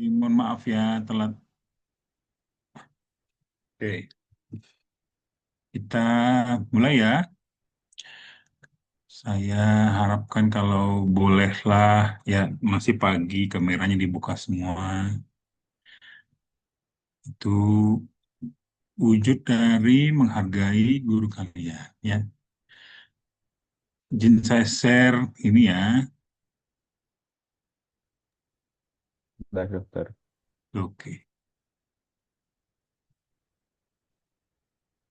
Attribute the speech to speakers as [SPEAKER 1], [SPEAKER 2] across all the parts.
[SPEAKER 1] Mohon maaf ya telat. Oke, kita mulai ya. Saya harapkan kalau bolehlah ya masih pagi kameranya dibuka semua. Itu wujud dari menghargai guru kalian ya. Izin saya share ini ya.
[SPEAKER 2] Dah, dokter.
[SPEAKER 1] Oke.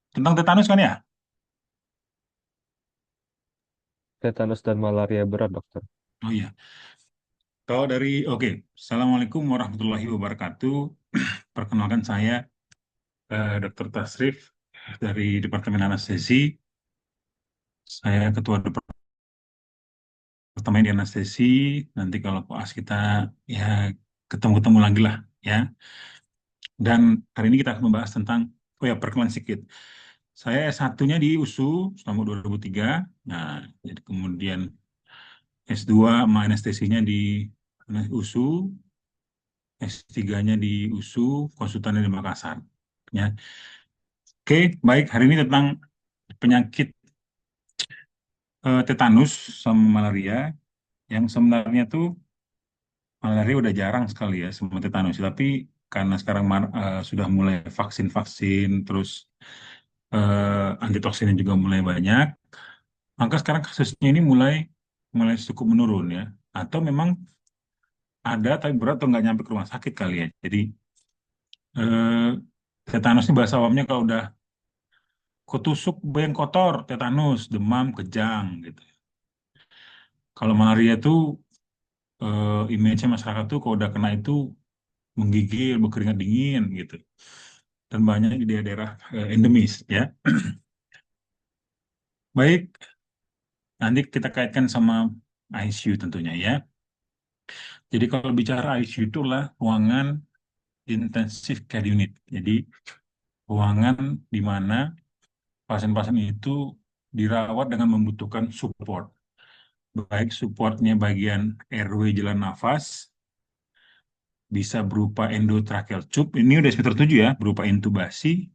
[SPEAKER 1] Tentang tetanus kan ya?
[SPEAKER 2] Tetanus dan malaria berat, dokter.
[SPEAKER 1] Oh iya. Kalau dari oke. Assalamualaikum warahmatullahi wabarakatuh. Perkenalkan saya Dr. Tasrif dari Departemen Anestesi. Saya ketua departemen di anestesi. Nanti kalau koas kita ya ketemu-ketemu lagi lah ya. Dan hari ini kita akan membahas tentang oh ya perkenalan sedikit. Saya S1-nya di USU selama 2003. Nah, jadi kemudian S2 sama anestesinya di USU, S3-nya di USU, konsultannya di Makassar. Ya. Oke, baik. Hari ini tentang penyakit tetanus sama malaria yang sebenarnya tuh malaria udah jarang sekali ya sama tetanus, tapi karena sekarang sudah mulai vaksin-vaksin, terus antitoksinnya juga mulai banyak, maka sekarang kasusnya ini mulai mulai cukup menurun ya. Atau memang ada tapi berat atau nggak nyampe ke rumah sakit kali ya. Jadi eh, tetanus ini bahasa awamnya kalau udah ketusuk yang kotor, tetanus, demam, kejang gitu. Kalau malaria tuh image masyarakat tuh kalau udah kena itu menggigil, berkeringat dingin gitu. Dan banyak di daerah endemis ya. Baik, nanti kita kaitkan sama ICU tentunya ya. Jadi kalau bicara ICU itulah ruangan intensive care unit. Jadi ruangan di mana pasien-pasien itu dirawat dengan membutuhkan support. Baik supportnya bagian airway jalan nafas, bisa berupa endotracheal tube, ini udah semester 7 ya, berupa intubasi,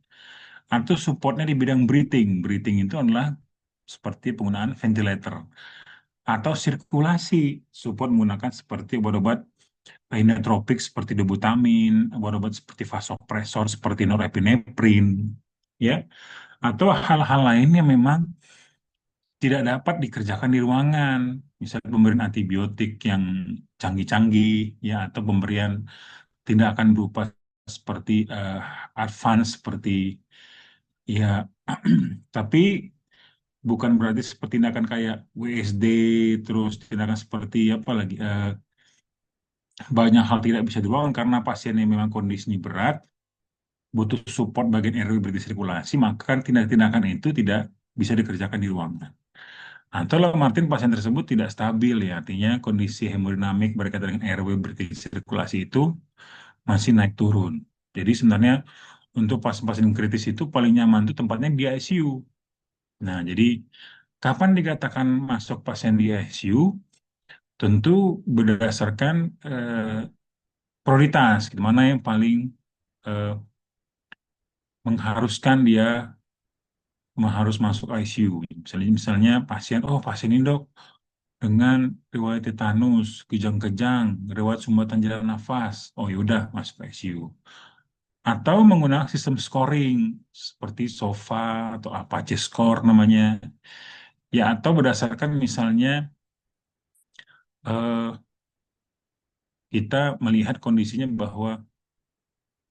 [SPEAKER 1] atau supportnya di bidang breathing. Breathing itu adalah seperti penggunaan ventilator. Atau sirkulasi, support menggunakan seperti obat-obat inotropik seperti dobutamin, obat-obat seperti vasopresor seperti norepinephrine, ya, atau hal-hal lain yang memang tidak dapat dikerjakan di ruangan, misalnya pemberian antibiotik yang canggih-canggih, ya, atau pemberian tindakan berupa seperti advance seperti ya, tapi bukan berarti seperti tindakan kayak WSD, terus tindakan seperti apa lagi banyak hal tidak bisa dilakukan karena pasien yang memang kondisinya berat, butuh support bagian airway berarti sirkulasi, maka kan tindakan-tindakan itu tidak bisa dikerjakan di ruangan. Atau dalam artian pasien tersebut tidak stabil ya, artinya kondisi hemodinamik berkaitan dengan airway berarti sirkulasi itu masih naik turun. Jadi sebenarnya untuk pasien-pasien kritis itu paling nyaman itu tempatnya di ICU. Nah, jadi kapan dikatakan masuk pasien di ICU? Tentu berdasarkan prioritas, gitu. Mana yang paling eh, mengharuskan dia harus masuk ICU. Misalnya pasien, oh pasien ini dok dengan riwayat tetanus, kejang-kejang, riwayat sumbatan jalan nafas, oh yaudah masuk ICU. Atau menggunakan sistem scoring seperti SOFA atau Apache Score namanya. Ya atau berdasarkan misalnya eh, kita melihat kondisinya bahwa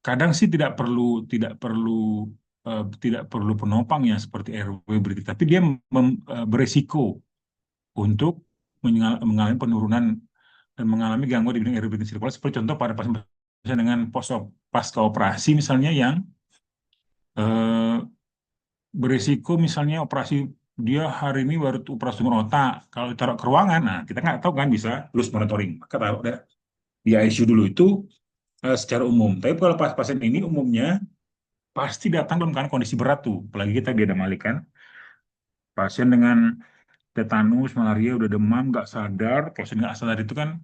[SPEAKER 1] kadang sih tidak perlu penopang ya seperti airway breathing, tapi dia beresiko untuk mengalami penurunan dan mengalami gangguan di bidang airway breathing sirkulasi seperti contoh pada pasien dengan pasca operasi misalnya yang eh, beresiko misalnya operasi dia hari ini baru operasi tumor otak, kalau ditaruh ke ruangan, nah kita nggak tahu kan bisa loose monitoring, maka taruh di ICU dulu itu secara umum. Tapi kalau pasien ini umumnya pasti datang dalam keadaan kondisi berat tuh. Apalagi kita biada malik kan. Pasien dengan tetanus, malaria, udah demam, nggak sadar. Pasien nggak sadar itu kan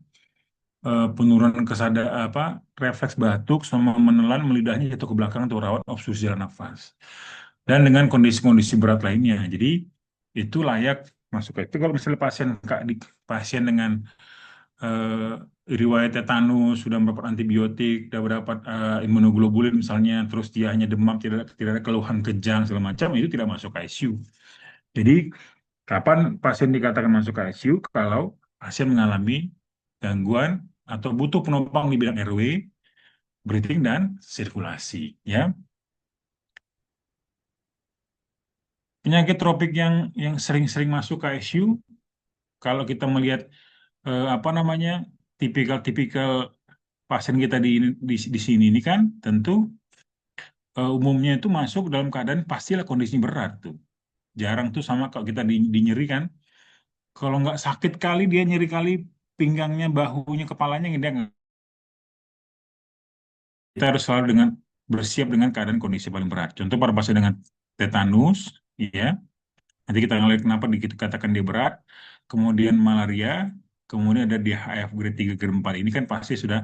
[SPEAKER 1] penurunan apa refleks batuk sama menelan lidahnya jatuh ke belakang atau rawat obstruksi jalan nafas. Dan dengan kondisi-kondisi berat lainnya. Jadi itu layak masuk ke itu kalau misalnya pasien dengan riwayat tetanus, sudah mendapat antibiotik, sudah mendapat imunoglobulin misalnya, terus dia hanya demam, tidak ada keluhan kejang segala macam, itu tidak masuk ICU. Jadi kapan pasien dikatakan masuk ICU? Kalau pasien mengalami gangguan atau butuh penopang di bidang RW, breathing dan sirkulasi. Ya, penyakit tropik yang sering-sering masuk ke ICU, kalau kita melihat apa namanya tipikal-tipikal pasien kita di sini ini kan tentu umumnya itu masuk dalam keadaan pastilah kondisinya berat tuh. Jarang tuh sama kalau kita di nyeri kan. Kalau nggak sakit kali dia nyeri kali pinggangnya, bahunya, kepalanya dia nggak. Kita harus selalu bersiap dengan keadaan kondisi paling berat. Contoh pada pasien dengan tetanus, ya. Nanti kita ngelihat kenapa dikatakan dia berat. Kemudian malaria, kemudian ada DHF grade 3 grade 4. Ini kan pasti sudah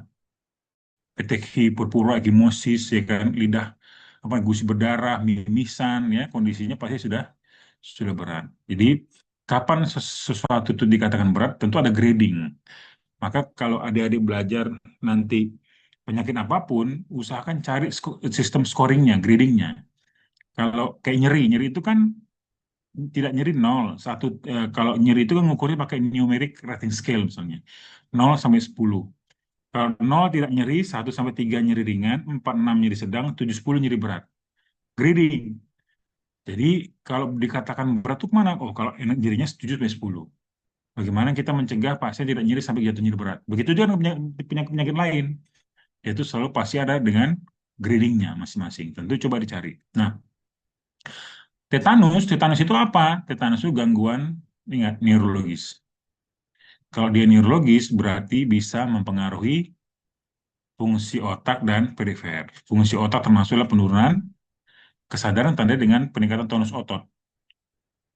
[SPEAKER 1] peteki purpura ekimosis ya kan lidah apa gusi berdarah mimisan ya kondisinya pasti sudah berat. Jadi kapan sesuatu itu dikatakan berat tentu ada grading. Maka kalau adik-adik belajar nanti penyakit apapun usahakan cari sistem scoringnya, gradingnya. Kalau kayak nyeri itu kan tidak nyeri nol satu kalau nyeri itu kan ngukurnya pakai numeric rating scale misalnya 0 sampai 10. Kalau 0 tidak nyeri, 1 sampai 3 nyeri ringan, 4 6 nyeri sedang, 7 10 nyeri berat. Grading. Jadi kalau dikatakan berat itu mana? Oh, kalau nyerinya 7 sampai 10. Bagaimana kita mencegah pasien tidak nyeri sampai jatuh nyeri berat? Begitu juga dengan penyakit-penyakit lain. Yaitu selalu pasti ada dengan gradingnya masing-masing. Tentu coba dicari. Nah, tetanus itu apa? Tetanus itu gangguan ingat neurologis. Kalau dia neurologis berarti bisa mempengaruhi fungsi otak dan perifer. Fungsi otak termasuklah penurunan kesadaran tanda dengan peningkatan tonus otot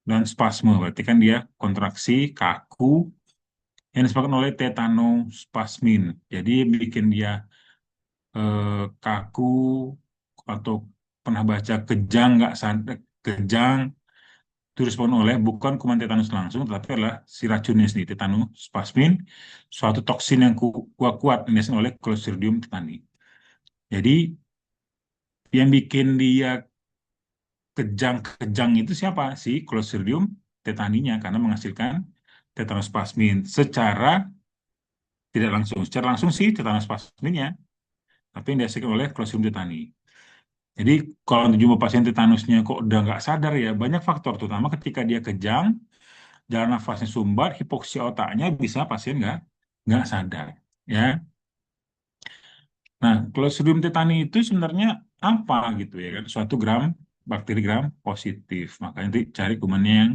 [SPEAKER 1] dan spasme. Berarti kan dia kontraksi kaku yang disebabkan oleh tetanospasmin. Jadi bikin dia kaku atau pernah baca kejang nggak sadar kejang itu disebabkan oleh bukan kuman tetanus langsung tetapi adalah si racunnya sendiri tetanospasmin suatu toksin yang kuat yang disebabkan oleh Clostridium tetani. Jadi yang bikin dia kejang-kejang itu siapa? Si Clostridium tetaninya karena menghasilkan tetanospasmin secara tidak langsung. Secara langsung sih tetanospasminnya, tapi yang dihasilkan oleh Clostridium tetani. Jadi kalau jumlah pasien tetanusnya kok udah nggak sadar ya, banyak faktor, terutama ketika dia kejang, jalan nafasnya sumbat, hipoksia otaknya bisa pasien nggak sadar. Ya, nah Clostridium tetani itu sebenarnya apa gitu ya kan? Suatu bakteri gram positif. Makanya nanti cari kumannya yang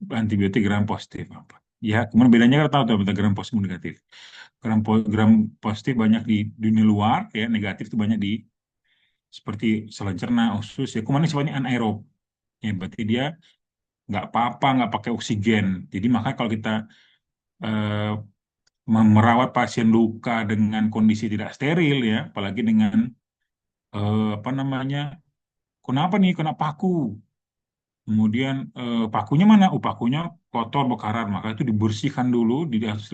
[SPEAKER 1] antibiotik gram positif apa. Ya, kemudian bedanya kita tahu tuh antara gram positif dan negatif. Gram positif banyak di dunia luar, ya negatif itu banyak di seperti saluran cerna, usus, ya kuman ini sifatnya anaerob. Ya, berarti dia nggak apa-apa, nggak pakai oksigen. Jadi makanya kalau kita eh, merawat pasien luka dengan kondisi tidak steril, ya, apalagi dengan apa namanya, kenapa nih, kena paku. Kemudian pakunya mana? Oh, pakunya kotor, bekaran. Maka itu dibersihkan dulu,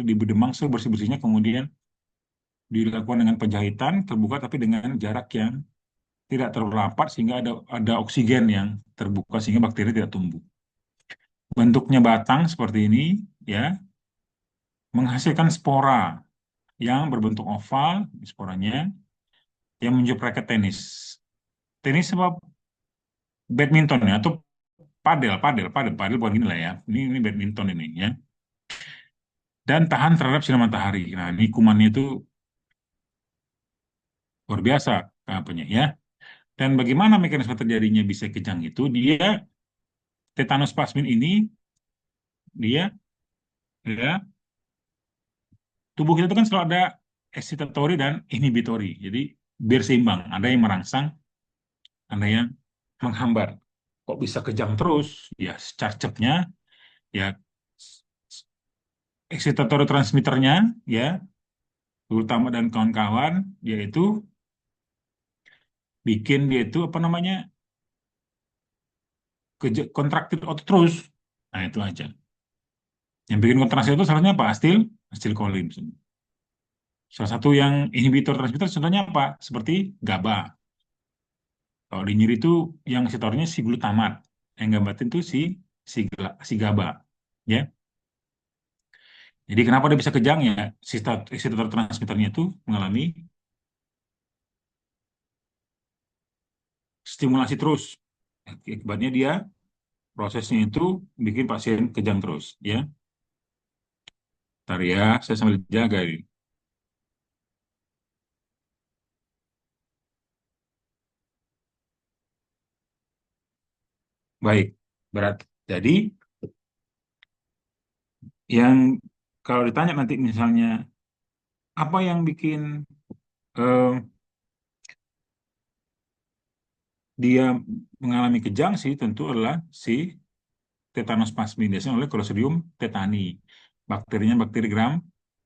[SPEAKER 1] dibedemang sebersih-bersihnya, kemudian dilakukan dengan penjahitan terbuka tapi dengan jarak yang tidak terlalu rapat sehingga ada oksigen yang terbuka sehingga bakteri tidak tumbuh. Bentuknya batang seperti ini, ya, menghasilkan spora yang berbentuk oval, sporanya yang menyerupai raket tenis. Tenis sebab badminton ya atau padel bukan gini lah ya. Ini badminton ini ya. Dan tahan terhadap sinar matahari. Nah, ini kumannya itu luar biasa apanya ya. Dan bagaimana mekanisme terjadinya bisa kejang itu? Tetanospasmin ini dia ya tubuh kita itu kan selalu ada excitatory dan inhibitory. Jadi biar seimbang. Ada yang merangsang, ada yang menghambat. Kok bisa kejang terus? Ya, carcepnya ya excitatory transmitternya, ya, terutama dan kawan-kawan, yaitu bikin dia itu apa namanya kontraktif otot terus. Nah itu aja. Yang bikin kontraksi itu salahnya apa? Acetylcholine. Salah satu yang inhibitor transmitter contohnya apa? Seperti GABA. Kalau di nyeri itu yang setornya si glutamat, yang gambatin itu si GABA. Ya. Jadi kenapa dia bisa kejang ya? Si transmitternya itu mengalami stimulasi terus. Akibatnya dia prosesnya itu bikin pasien kejang terus. Ya, ntar ya, saya sambil jaga ini. Baik, berat. Jadi yang kalau ditanya nanti misalnya apa yang bikin eh, dia mengalami kejang sih tentu adalah si tetanus plasmodium oleh Clostridium tetani. Bakterinya bakteri gram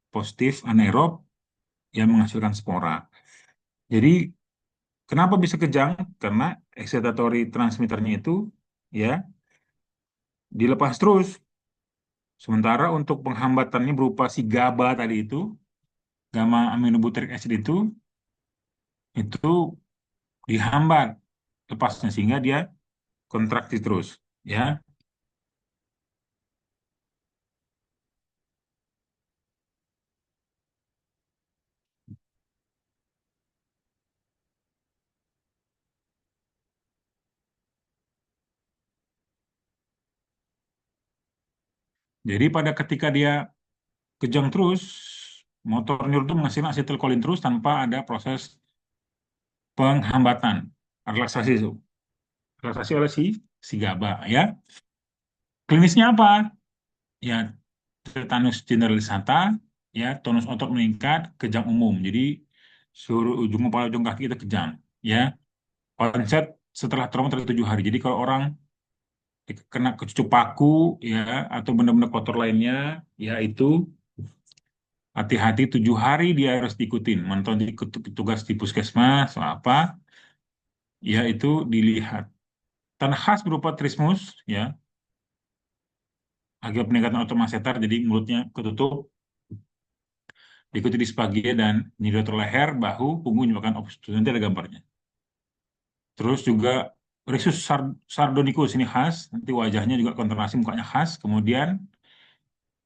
[SPEAKER 1] positif anaerob yang menghasilkan spora. Jadi kenapa bisa kejang? Karena excitatory transmitternya itu ya dilepas terus. Sementara untuk penghambatannya berupa si GABA tadi itu, gamma aminobutyric acid itu dihambat lepasnya sehingga dia kontraksi terus, ya. Jadi pada ketika dia kejang terus, motor neuron itu menghasilkan asetilkolin terus tanpa ada proses penghambatan, relaksasi itu, relaksasi oleh si GABA, ya. Klinisnya apa? Ya, tetanus generalisata, ya, tonus otot meningkat, kejang umum. Jadi seluruh ujung kepala, ujung kaki itu kejang, ya. Onset setelah trauma 7 hari. Jadi kalau orang kena kecucuk paku, ya, atau benda-benda kotor lainnya, ya itu hati-hati 7 hari dia harus diikutin. Mantau di tugas di puskesmas atau apa, ya itu dilihat. Tanda khas berupa trismus, ya, akibat peningkatan otomaseter, jadi mulutnya ketutup, diikuti disfagia dan nyeri otot leher, bahu, punggung menyebabkan obstruksi. Nanti ada gambarnya. Terus juga Rhesus sardonicus ini khas, nanti wajahnya juga kontraksi mukanya khas, kemudian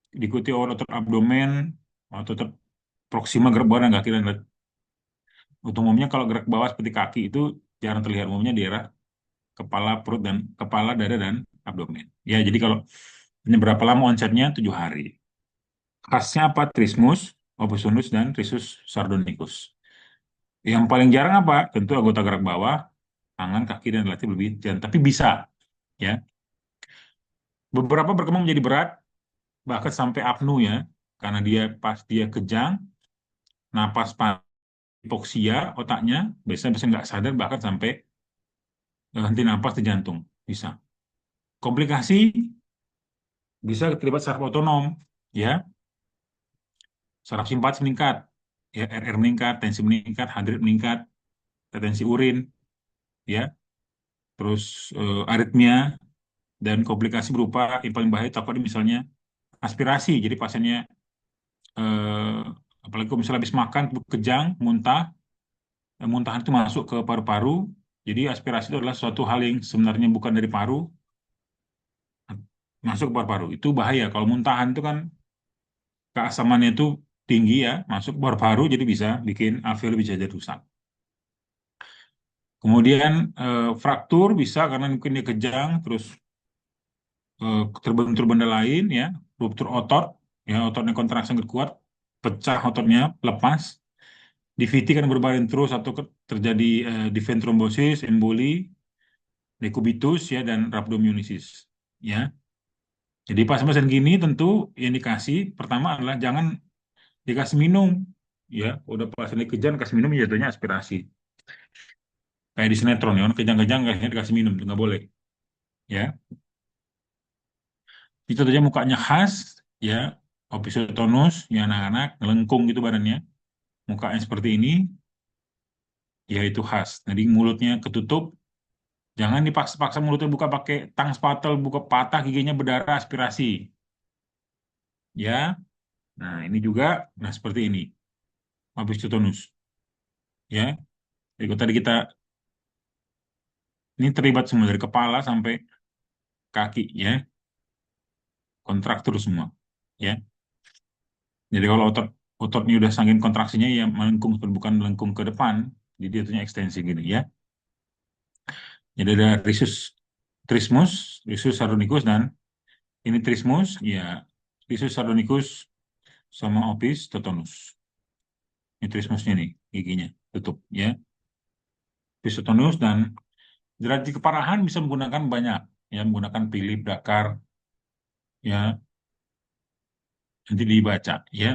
[SPEAKER 1] diikuti oleh otot abdomen, otot proksima gerak bawah dan kaki dan untuk umumnya kalau gerak bawah seperti kaki itu jarang terlihat umumnya di daerah kepala, perut dan kepala, dada dan abdomen. Ya, jadi kalau ini berapa lama onsetnya? 7 hari. Khasnya apa? Trismus, opusundus dan Rhesus sardonicus. Yang paling jarang apa? Tentu anggota gerak bawah, tangan, kaki dan relatif lebih jarang, tapi bisa, ya. Beberapa berkembang menjadi berat, bahkan sampai apnu ya, karena dia pas dia kejang, napas hipoksia otaknya, biasanya bisa nggak sadar bahkan sampai henti napas di jantung, bisa. Komplikasi bisa terlibat saraf otonom, ya, saraf simpatis meningkat, ya, RR meningkat, tensi meningkat, hidrat meningkat, retensi urin, ya, terus aritmia dan komplikasi berupa yang paling bahaya takut misalnya aspirasi, jadi pasiennya eh, apalagi kalau misalnya habis makan kejang, muntah, muntahan itu masuk ke paru-paru, jadi aspirasi itu adalah suatu hal yang sebenarnya bukan dari paru, masuk ke paru-paru. Itu bahaya. Kalau muntahan itu kan keasamannya itu tinggi ya, masuk ke paru-paru, jadi bisa bikin alveoli bisa jadi rusak. Kemudian fraktur bisa karena mungkin dia kejang, terus terbentur benda lain ya, ruptur otot, ya ototnya kontraksi sangat kuat, pecah ototnya, lepas. DVT kan berbaring terus atau terjadi diventrombosis, emboli, dekubitus ya dan rhabdomyolysis ya. Jadi pasien-pasien gini tentu indikasi pertama adalah jangan dikasih minum ya. Udah pasien kejang kasih minum jatuhnya aspirasi. Kayak di sinetron ya, orang kejang-kejang kayaknya dikasih minum itu nggak boleh ya. Itu saja mukanya khas ya, opisthetonus, ya anak-anak, melengkung gitu badannya, mukanya seperti ini, ya itu khas. Jadi mulutnya ketutup, jangan dipaksa-paksa mulutnya buka pakai tang spatel, buka patah giginya berdarah, aspirasi. Ya, nah ini juga, nah seperti ini, opisthetonus. Ya, jadi kalau tadi kita, ini terlibat semua dari kepala sampai kaki, ya, kontraktur semua. Ya, jadi kalau otot ini udah saking kontraksinya, ya melengkung, bukan melengkung ke depan, jadi itu ekstensi gini, ya. Jadi ada risus sardonicus, dan ini trismus, ya, risus sardonicus sama opis totonus. Ini trismusnya nih, giginya tutup, ya. Opis totonus, dan derajat keparahan bisa menggunakan banyak, ya, menggunakan Philip Dakar, ya, nanti dibaca, ya.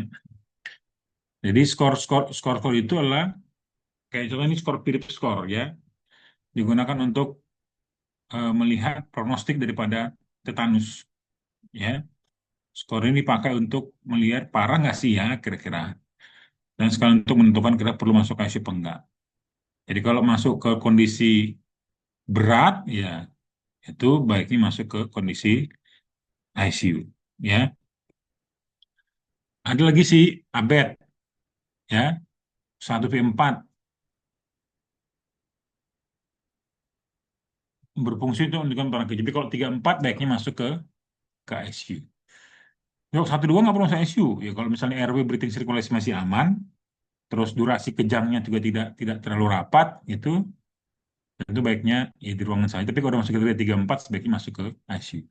[SPEAKER 1] Jadi skor itu adalah kayak contoh ini skor Philip score, ya, digunakan untuk melihat prognostik daripada tetanus, ya. Skor ini dipakai untuk melihat parah nggak sih, ya, kira-kira. Dan sekalian untuk menentukan kita perlu masuk ICU apa enggak. Jadi kalau masuk ke kondisi berat, ya itu baiknya masuk ke kondisi ICU. Ya, ada lagi si ABET, ya, 1V4 berfungsi untuk menentukan parah. Jadi kalau 34 baiknya masuk ke ICU. Kalau 12 nggak perlu masuk ICU. Ya kalau misalnya airway breathing sirkulasi masih aman, terus durasi kejangnya juga tidak tidak terlalu rapat, itu baiknya ya di ruangan saja. Tapi kalau udah masuk ke 34 sebaiknya masuk ke ICU.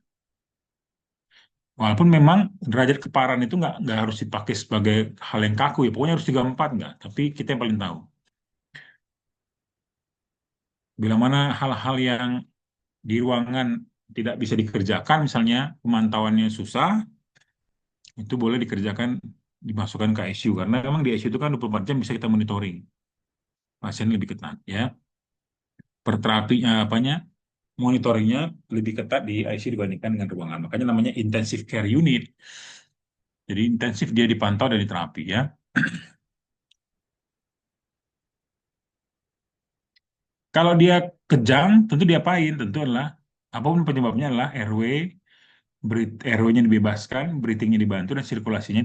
[SPEAKER 1] Walaupun memang derajat keparahan itu nggak harus dipakai sebagai hal yang kaku, ya. Pokoknya harus 34 nggak. Tapi kita yang paling tahu. Bila mana hal-hal yang di ruangan tidak bisa dikerjakan, misalnya pemantauannya susah, itu boleh dikerjakan, dimasukkan ke ICU. Karena memang di ICU itu kan 24 jam bisa kita monitoring. Pasien lebih ketat, ya. Perterapinya, apanya, monitoringnya lebih ketat di ICU dibandingkan dengan ruangan. Makanya namanya intensive care unit. Jadi intensif dia dipantau dan diterapi, ya. Kalau dia kejang, tentu diapain? Tentu adalah apapun penyebabnya adalah airway, airway-nya dibebaskan, breathing-nya dibantu, dan sirkulasinya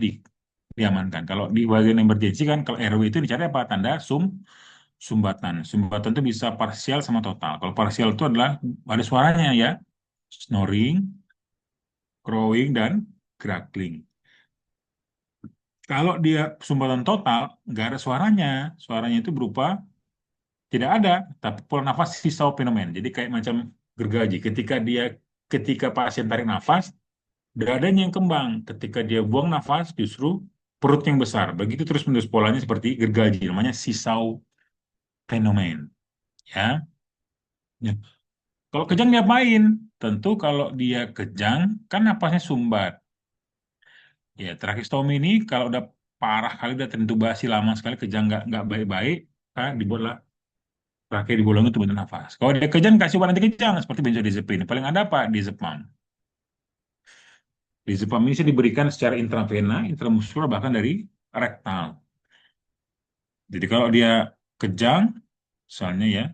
[SPEAKER 1] diamankan. Kalau di bagian emergency kan, kalau airway itu dicari apa? Tanda sumbatan. Sumbatan itu bisa parsial sama total. Kalau parsial itu adalah ada suaranya, ya, snoring, crowing, dan gurgling. Kalau dia sumbatan total, nggak ada suaranya. Suaranya itu berupa tidak ada, tapi pola nafas sisau fenomen. Jadi kayak macam gergaji. Ketika pasien tarik nafas, dadanya yang kembang. Ketika dia buang nafas, justru perut yang besar. Begitu terus menerus polanya seperti gergaji. Namanya sisau fenomen. Ya. Ya. Kalau kejang diapain? Tentu kalau dia kejang, kan napasnya sumbat. Ya, tracheostomy ini kalau udah parah kali, udah terintubasi lama sekali, kejang nggak baik-baik, kan dibuatlah terakhir di bolong itu bentuk nafas. Kalau dia kejang, kasih obat anti kejang seperti benzodiazepin. Paling ada apa? Diazepam. Diazepam ini bisa diberikan secara intravena, intramuskular, bahkan dari rektal. Jadi kalau dia kejang, misalnya, ya,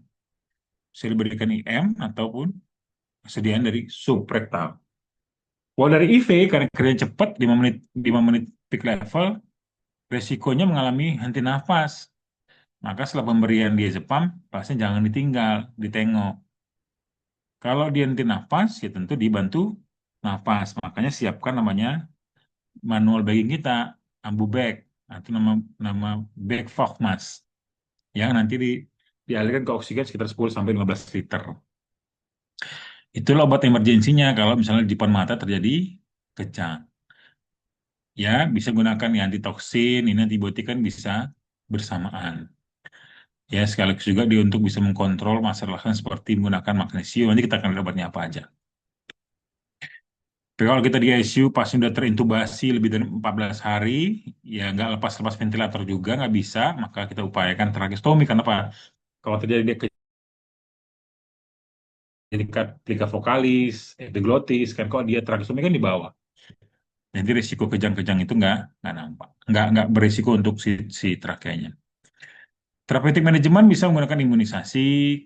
[SPEAKER 1] bisa diberikan IM ataupun sediaan dari subrektal. Kalau dari IV, karena kerjanya cepat, 5 menit peak level, resikonya mengalami henti nafas. Maka setelah pemberian diazepam, pasien jangan ditinggal, ditengok. Kalau dia henti nafas, ya tentu dibantu nafas. Makanya siapkan namanya manual bagging kita, ambu bag, atau nama nama bag fog mask, yang nanti dialirkan ke oksigen sekitar 10 sampai 15 liter. Itulah obat emergensinya kalau misalnya di depan mata terjadi kejang. Ya, bisa gunakan ya antitoksin, ini antibiotik kan bisa bersamaan. Ya, sekaligus juga dia untuk bisa mengkontrol masalah kan seperti menggunakan magnesium. Nanti kita akan lihat obatnya apa aja. Tapi kalau kita di ICU pas sudah terintubasi lebih dari 14 hari, ya nggak lepas-lepas ventilator juga, nggak bisa, maka kita upayakan tracheostomi. Karena apa? Kalau terjadi dia jadi plika vokalis, epiglottis, kan kalau dia tracheostomi kan di bawah. Jadi risiko kejang-kejang itu nggak nampak, nggak berisiko untuk si trakeanya. Therapeutic management bisa menggunakan imunisasi,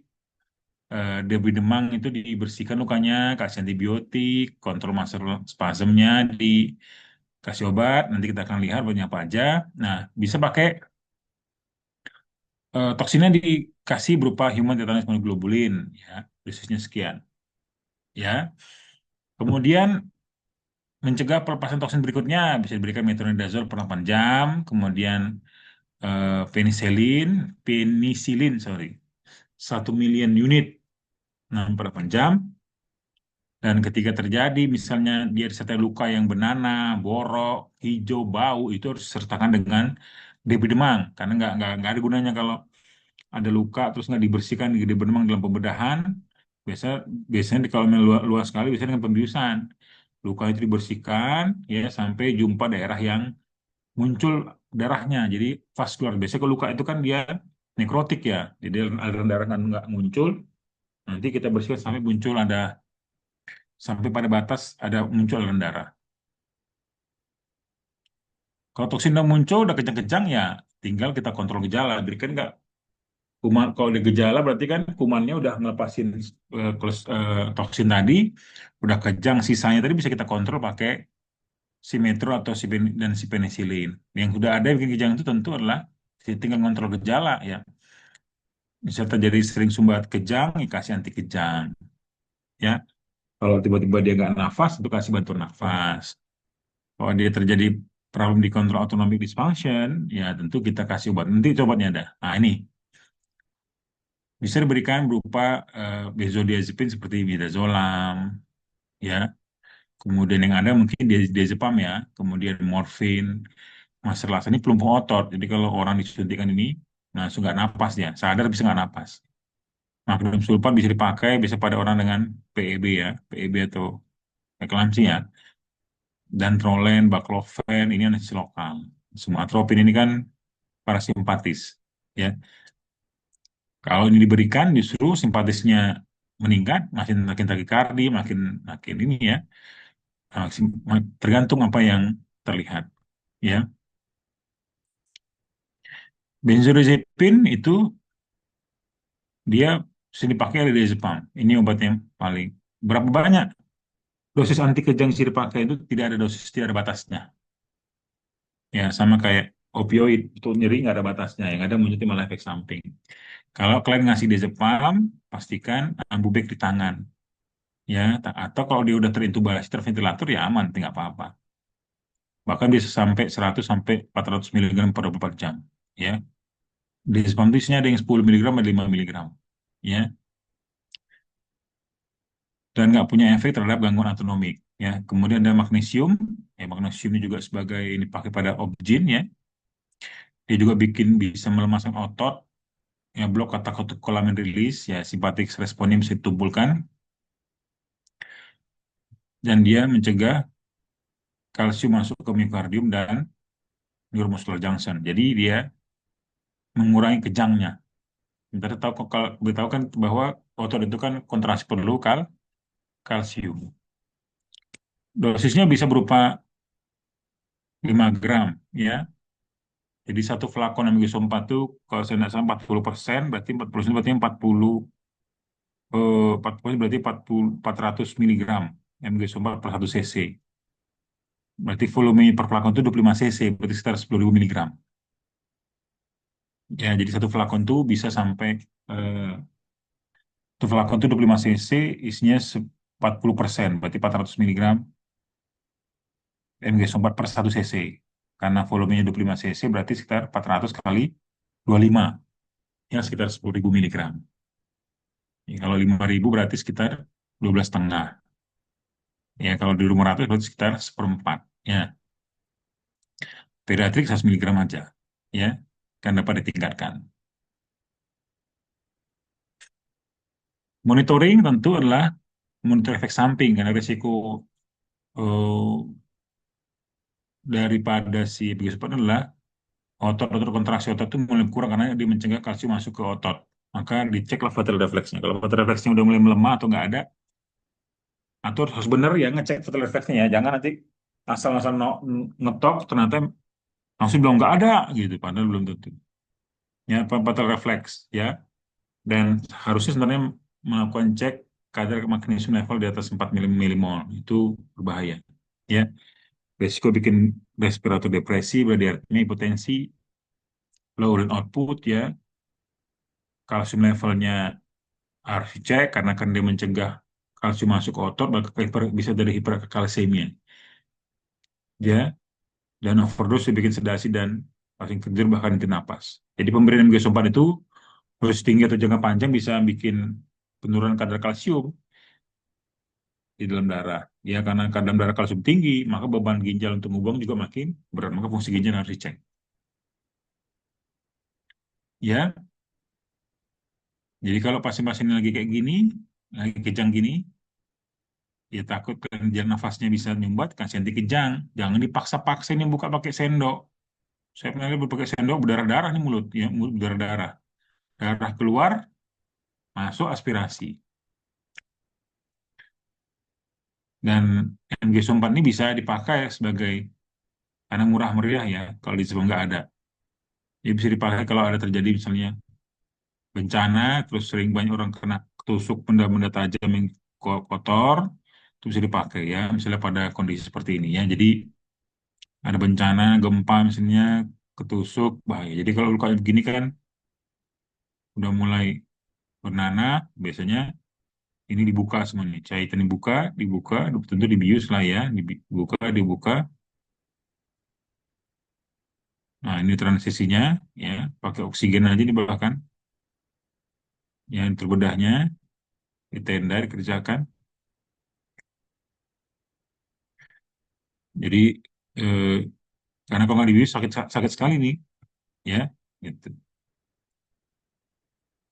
[SPEAKER 1] demam itu dibersihkan lukanya, kasih antibiotik, kontrol masa spasmnya, dikasih obat. Nanti kita akan lihat banyak apa aja. Nah, bisa pakai toksinnya dikasih berupa human tetanus monoglobulin, ya, dosisnya sekian, ya. Kemudian mencegah pelepasan toksin berikutnya bisa diberikan metronidazole per 8 jam, kemudian penisilin, sorry, 1 million unit 6 per 8 jam. Dan ketika terjadi, misalnya dia disertai luka yang bernanah, borok, hijau, bau, itu harus disertakan dengan debu demang. Karena nggak ada gunanya kalau ada luka terus nggak dibersihkan di debu demang dalam pembedahan. Biasa, biasanya kalau memang luas sekali, biasanya dengan pembiusan. Luka itu dibersihkan ya sampai jumpa daerah yang muncul darahnya. Jadi vaskular. Biasanya kalau luka itu kan dia nekrotik ya. Jadi aliran darah nggak muncul. Nanti kita bersihkan sampai muncul ada sampai pada batas ada muncul aliran darah. Kalau toksin udah muncul, udah kejang-kejang ya, tinggal kita kontrol gejala. Berikan nggak kuman? Kalau ada gejala berarti kan kumannya udah ngelepasin toksin tadi, udah kejang. Sisanya tadi bisa kita kontrol pakai si metro atau dan si penisilin. Yang sudah ada yang bikin kejang itu tentu adalah tinggal kontrol gejala ya. Bisa terjadi sering sumbat kejang, ya kasih anti kejang. Ya, kalau tiba-tiba dia nggak nafas, itu kasih bantuan nafas. Kalau dia terjadi problem di kontrol autonomic dysfunction, ya tentu kita kasih obat. Nanti obatnya ada. Nah ini bisa diberikan berupa benzodiazepin seperti midazolam, ya. Kemudian yang ada mungkin diazepam ya. Kemudian morfin, masalah ini pelumpuh otot. Jadi kalau orang disuntikan ini, nah nggak napas ya, sadar bisa nggak napas. Magnesium sulfat bisa dipakai bisa pada orang dengan PEB ya, PEB atau eklamsi ya. Dan Trolen, Baclofen ini anestesi lokal. Semua atropin ini kan parasimpatis ya. Kalau ini diberikan justru simpatisnya meningkat, makin takikardi, makin makin ini ya, tergantung apa yang terlihat ya. Benzodiazepin itu dia bisa dipakai oleh diazepam. Ini obatnya paling berapa banyak dosis anti kejang yang bisa dipakai itu tidak ada dosis, tidak ada batasnya. Ya sama kayak opioid itu nyeri nggak ada batasnya, yang ada muncul malah efek samping. Kalau kalian ngasih diazepam, pastikan ambubek di tangan. Ya, atau kalau dia udah terintubasi, terventilator ya aman, tidak apa-apa. Bahkan bisa sampai 100 sampai 400 miligram per 24 jam. Ya, di isinya ada yang 10 miligram ada 5 miligram. Ya, dan nggak punya efek terhadap gangguan autonomik. Ya, kemudian ada magnesium. Ya, magnesium ini juga sebagai ini pakai pada objin ya. Dia juga bisa melemaskan otot. Ya, blok katakotokolamin release ya, simpatik responnya bisa ditumpulkan dan dia mencegah kalsium masuk ke miokardium dan neuromuscular junction. Jadi dia mengurangi kejangnya. Kita tahu kalau beritahu kan bahwa otot itu kan kontraksi perlu kalsium. Dosisnya bisa berupa 5 gram ya. Jadi satu flakon MgSO4 itu kalau saya tidak salah 40%, berarti 40% berarti 40 berarti 400 miligram MgSO4 per 1 cc. Berarti volume per flakon itu 25 cc, berarti sekitar 10.000 miligram. Ya, jadi satu flakon itu bisa sampai satu flakon itu 25 cc, isinya 40%, berarti 400 miligram MgS4 per 1 cc. Karena volumenya 25 cc berarti sekitar 400 kali 25. Ya sekitar 10.000 miligram. Ya, kalau 5.000 berarti sekitar 12,5. Ya kalau di 500 berarti sekitar seperempat. Ya, pediatrik 100 miligram aja. Ya, kan dapat ditingkatkan. Monitoring tentu adalah monitor efek samping karena risiko daripada si biosfat adalah otot kontraksi otot itu mulai kurang karena dia mencegah kalsium masuk ke otot. Maka diceklah fatal refleksnya. Kalau fatal refleksnya udah mulai melemah atau nggak ada, atau harus benar ya ngecek fatal refleksnya ya. Jangan nanti asal-asal ngetok ternyata langsung bilang nggak ada gitu, padahal belum tentu. Ya, fatal refleks ya. Dan harusnya sebenarnya melakukan cek kadar magnesium level di atas 4 milimol itu berbahaya. Ya, resiko bikin respirator depresi, berarti artinya hipotensi, low urine output ya, kalsium levelnya harus dicek karena kan dia mencegah kalsium masuk ke otot, bahkan bisa dari hiperkalsemia ya, dan overdose bikin sedasi dan paling kecil bahkan henti napas. Jadi pemberian MG-4 itu terus tinggi atau jangka panjang bisa bikin penurunan kadar kalsium di dalam darah. Ya, karena kadar darah kalsium tinggi, maka beban ginjal untuk membuang juga makin berat. Maka fungsi ginjal harus dicek. Ya, jadi kalau pasien-pasien lagi kayak gini, lagi kejang gini, ya takut kelenjar nafasnya bisa nyumbat, kasih anti kejang. Jangan dipaksa-paksa ini buka pakai sendok. Saya pernah lihat pakai sendok berdarah-darah nih mulut, ya mulut berdarah-darah. Darah keluar, masuk aspirasi. Dan MG4 ini bisa dipakai sebagai, karena murah meriah ya, kalau di Jepang nggak ada. Jadi bisa dipakai kalau ada terjadi misalnya bencana, terus sering banyak orang kena tusuk benda-benda tajam yang kotor, itu bisa dipakai ya, misalnya pada kondisi seperti ini ya. Jadi ada bencana, gempa misalnya, ketusuk, bahaya. Jadi kalau luka begini kan udah mulai bernanah, biasanya ini dibuka semuanya. Jahitan dibuka, dibuka, tentu dibius lah ya, dibuka, dibuka. Nah, ini transisinya, ya, pakai oksigen aja nih bahkan, yang terbedahnya, ditenda, dikerjakan. Jadi, eh, karena kalau nggak dibius sakit sakit sekali nih, ya, gitu.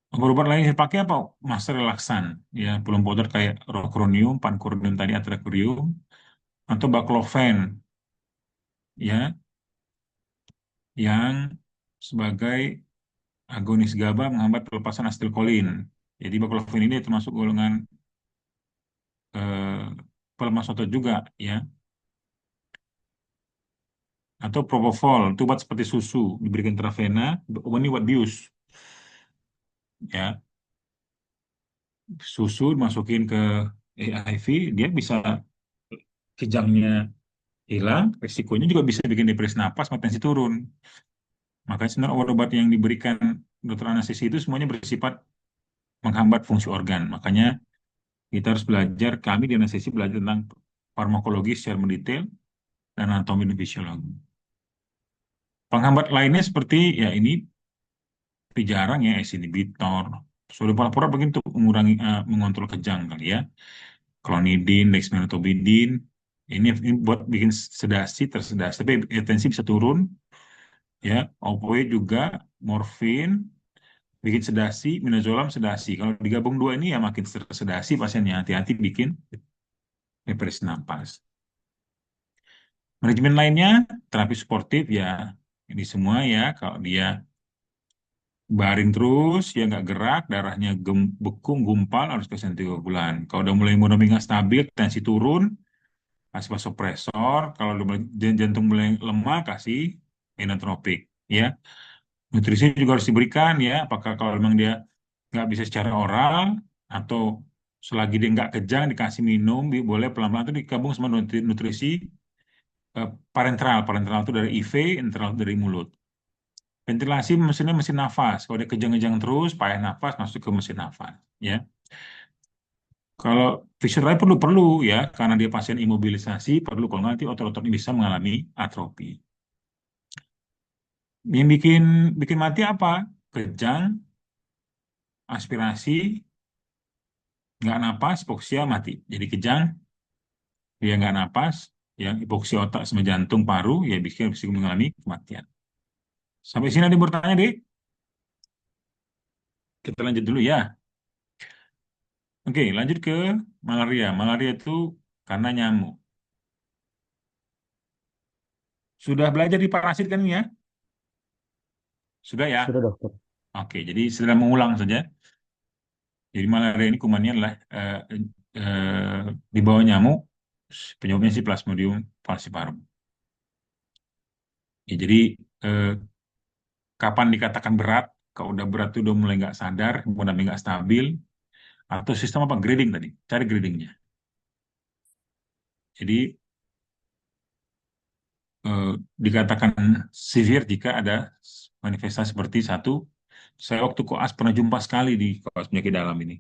[SPEAKER 1] Obat-obat lain yang dipakai apa? Masa relaksan, ya, belum powder kayak rocuronium, pancuronium tadi, atracurium, atau baclofen, ya, yang sebagai agonis GABA menghambat pelepasan asetilkolin. Jadi baclofen ini termasuk golongan eh, pelemas otot juga, ya. Atau propofol, itu obat seperti susu, diberikan intravena, obat ini buat bius, ya. Susu dimasukin ke AIV, dia bisa kejangnya hilang, resikonya juga bisa bikin depresi napas, sama tensi turun. Makanya sebenarnya obat-obat yang diberikan dokter anestesi itu semuanya bersifat menghambat fungsi organ. Makanya kita harus belajar, kami di anestesi belajar tentang farmakologi secara mendetail dan anatomi dan fisiologi. Penghambat lainnya seperti ya ini, tapi jarang ya, S inhibitor. Sudah pura-pura begitu mengurangi, mengontrol kejang kali ya. Klonidin, dexmedetomidine, ini buat bikin sedasi, tersedasi, tapi tensi bisa turun, ya. Opioid juga, morfin, bikin sedasi, midazolam sedasi. Kalau digabung dua ini ya makin tersedasi pasiennya. Hati-hati bikin depresi napas. Manajemen lainnya, terapi suportif ya. Ini semua ya, kalau dia baring terus, ya nggak gerak, darahnya bekung, gumpal, harus ke bulan. Kalau udah mulai ekonomi nggak stabil, tensi turun, kasih vasopresor. Kalau udah jantung mulai lemah, kasih inotropik. Ya, nutrisi juga harus diberikan ya. Apakah kalau memang dia nggak bisa secara oral, atau selagi dia nggak kejang dikasih minum, boleh pelan-pelan itu digabung sama nutrisi parenteral. Parenteral itu dari IV, enteral dari mulut. Ventilasi mesinnya mesin nafas. Kalau dia kejang-kejang terus, payah nafas, masuk ke mesin nafas. Ya, kalau fisioterapi perlu ya, karena dia pasien imobilisasi, perlu, kalau nggak nanti otot-otot ini bisa mengalami atrofi. Yang bikin bikin mati apa? Kejang, aspirasi, nggak napas, hipoksia, mati. Jadi kejang, dia nggak napas, ya hipoksia otak sama jantung, paru, ya bisa mengalami kematian. Sampai sini ada yang bertanya, deh. Kita lanjut dulu ya. Oke, lanjut ke malaria. Malaria itu karena nyamuk. Sudah belajar di parasit kan ya? Sudah ya?
[SPEAKER 2] Sudah dokter.
[SPEAKER 1] Oke, jadi setelah mengulang saja. Jadi malaria ini kumannya adalah di bawah nyamuk, penyebabnya si Plasmodium falciparum. Ya, jadi eh, kapan dikatakan berat? Kalau udah berat itu udah mulai nggak sadar, udah mulai nggak stabil, atau sistem apa grading tadi? Cari gradingnya. Jadi eh, dikatakan severe jika ada manifestasi seperti satu. Saya waktu koas pernah jumpa sekali di koas penyakit dalam ini.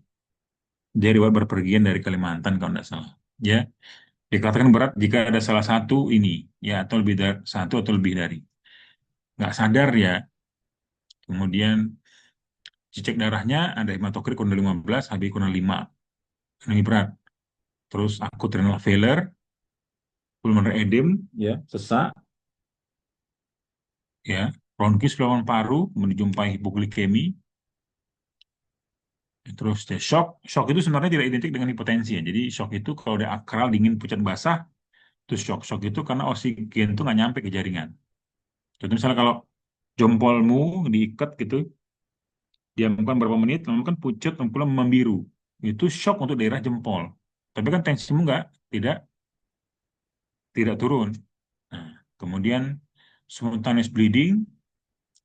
[SPEAKER 1] Dia riwayat berpergian dari Kalimantan kalau tidak salah. Ya, dikatakan berat jika ada salah satu ini, ya atau lebih dari satu atau lebih dari. Nggak sadar ya. Kemudian cek darahnya ada hematokrit kurang dari 15, HbA kurang 5. Ini berat. Terus akut renal failure, pulmonary edema, ya, sesak, ya, bronkis saluran paru, menjumpai hipoglikemi. Terus ya, shock. Shock itu sebenarnya tidak identik dengan hipotensi ya. Jadi shock itu kalau udah akral, dingin, pucat, basah, itu shock. Shock itu karena oksigen itu nggak nyampe ke jaringan. Contoh misalnya kalau jempolmu diikat gitu, diamkan berapa menit, lalu kan pucat, lalu membiru. Itu shock untuk daerah jempol. Tapi kan tensimu nggak, tidak, tidak turun. Nah, kemudian spontaneous bleeding,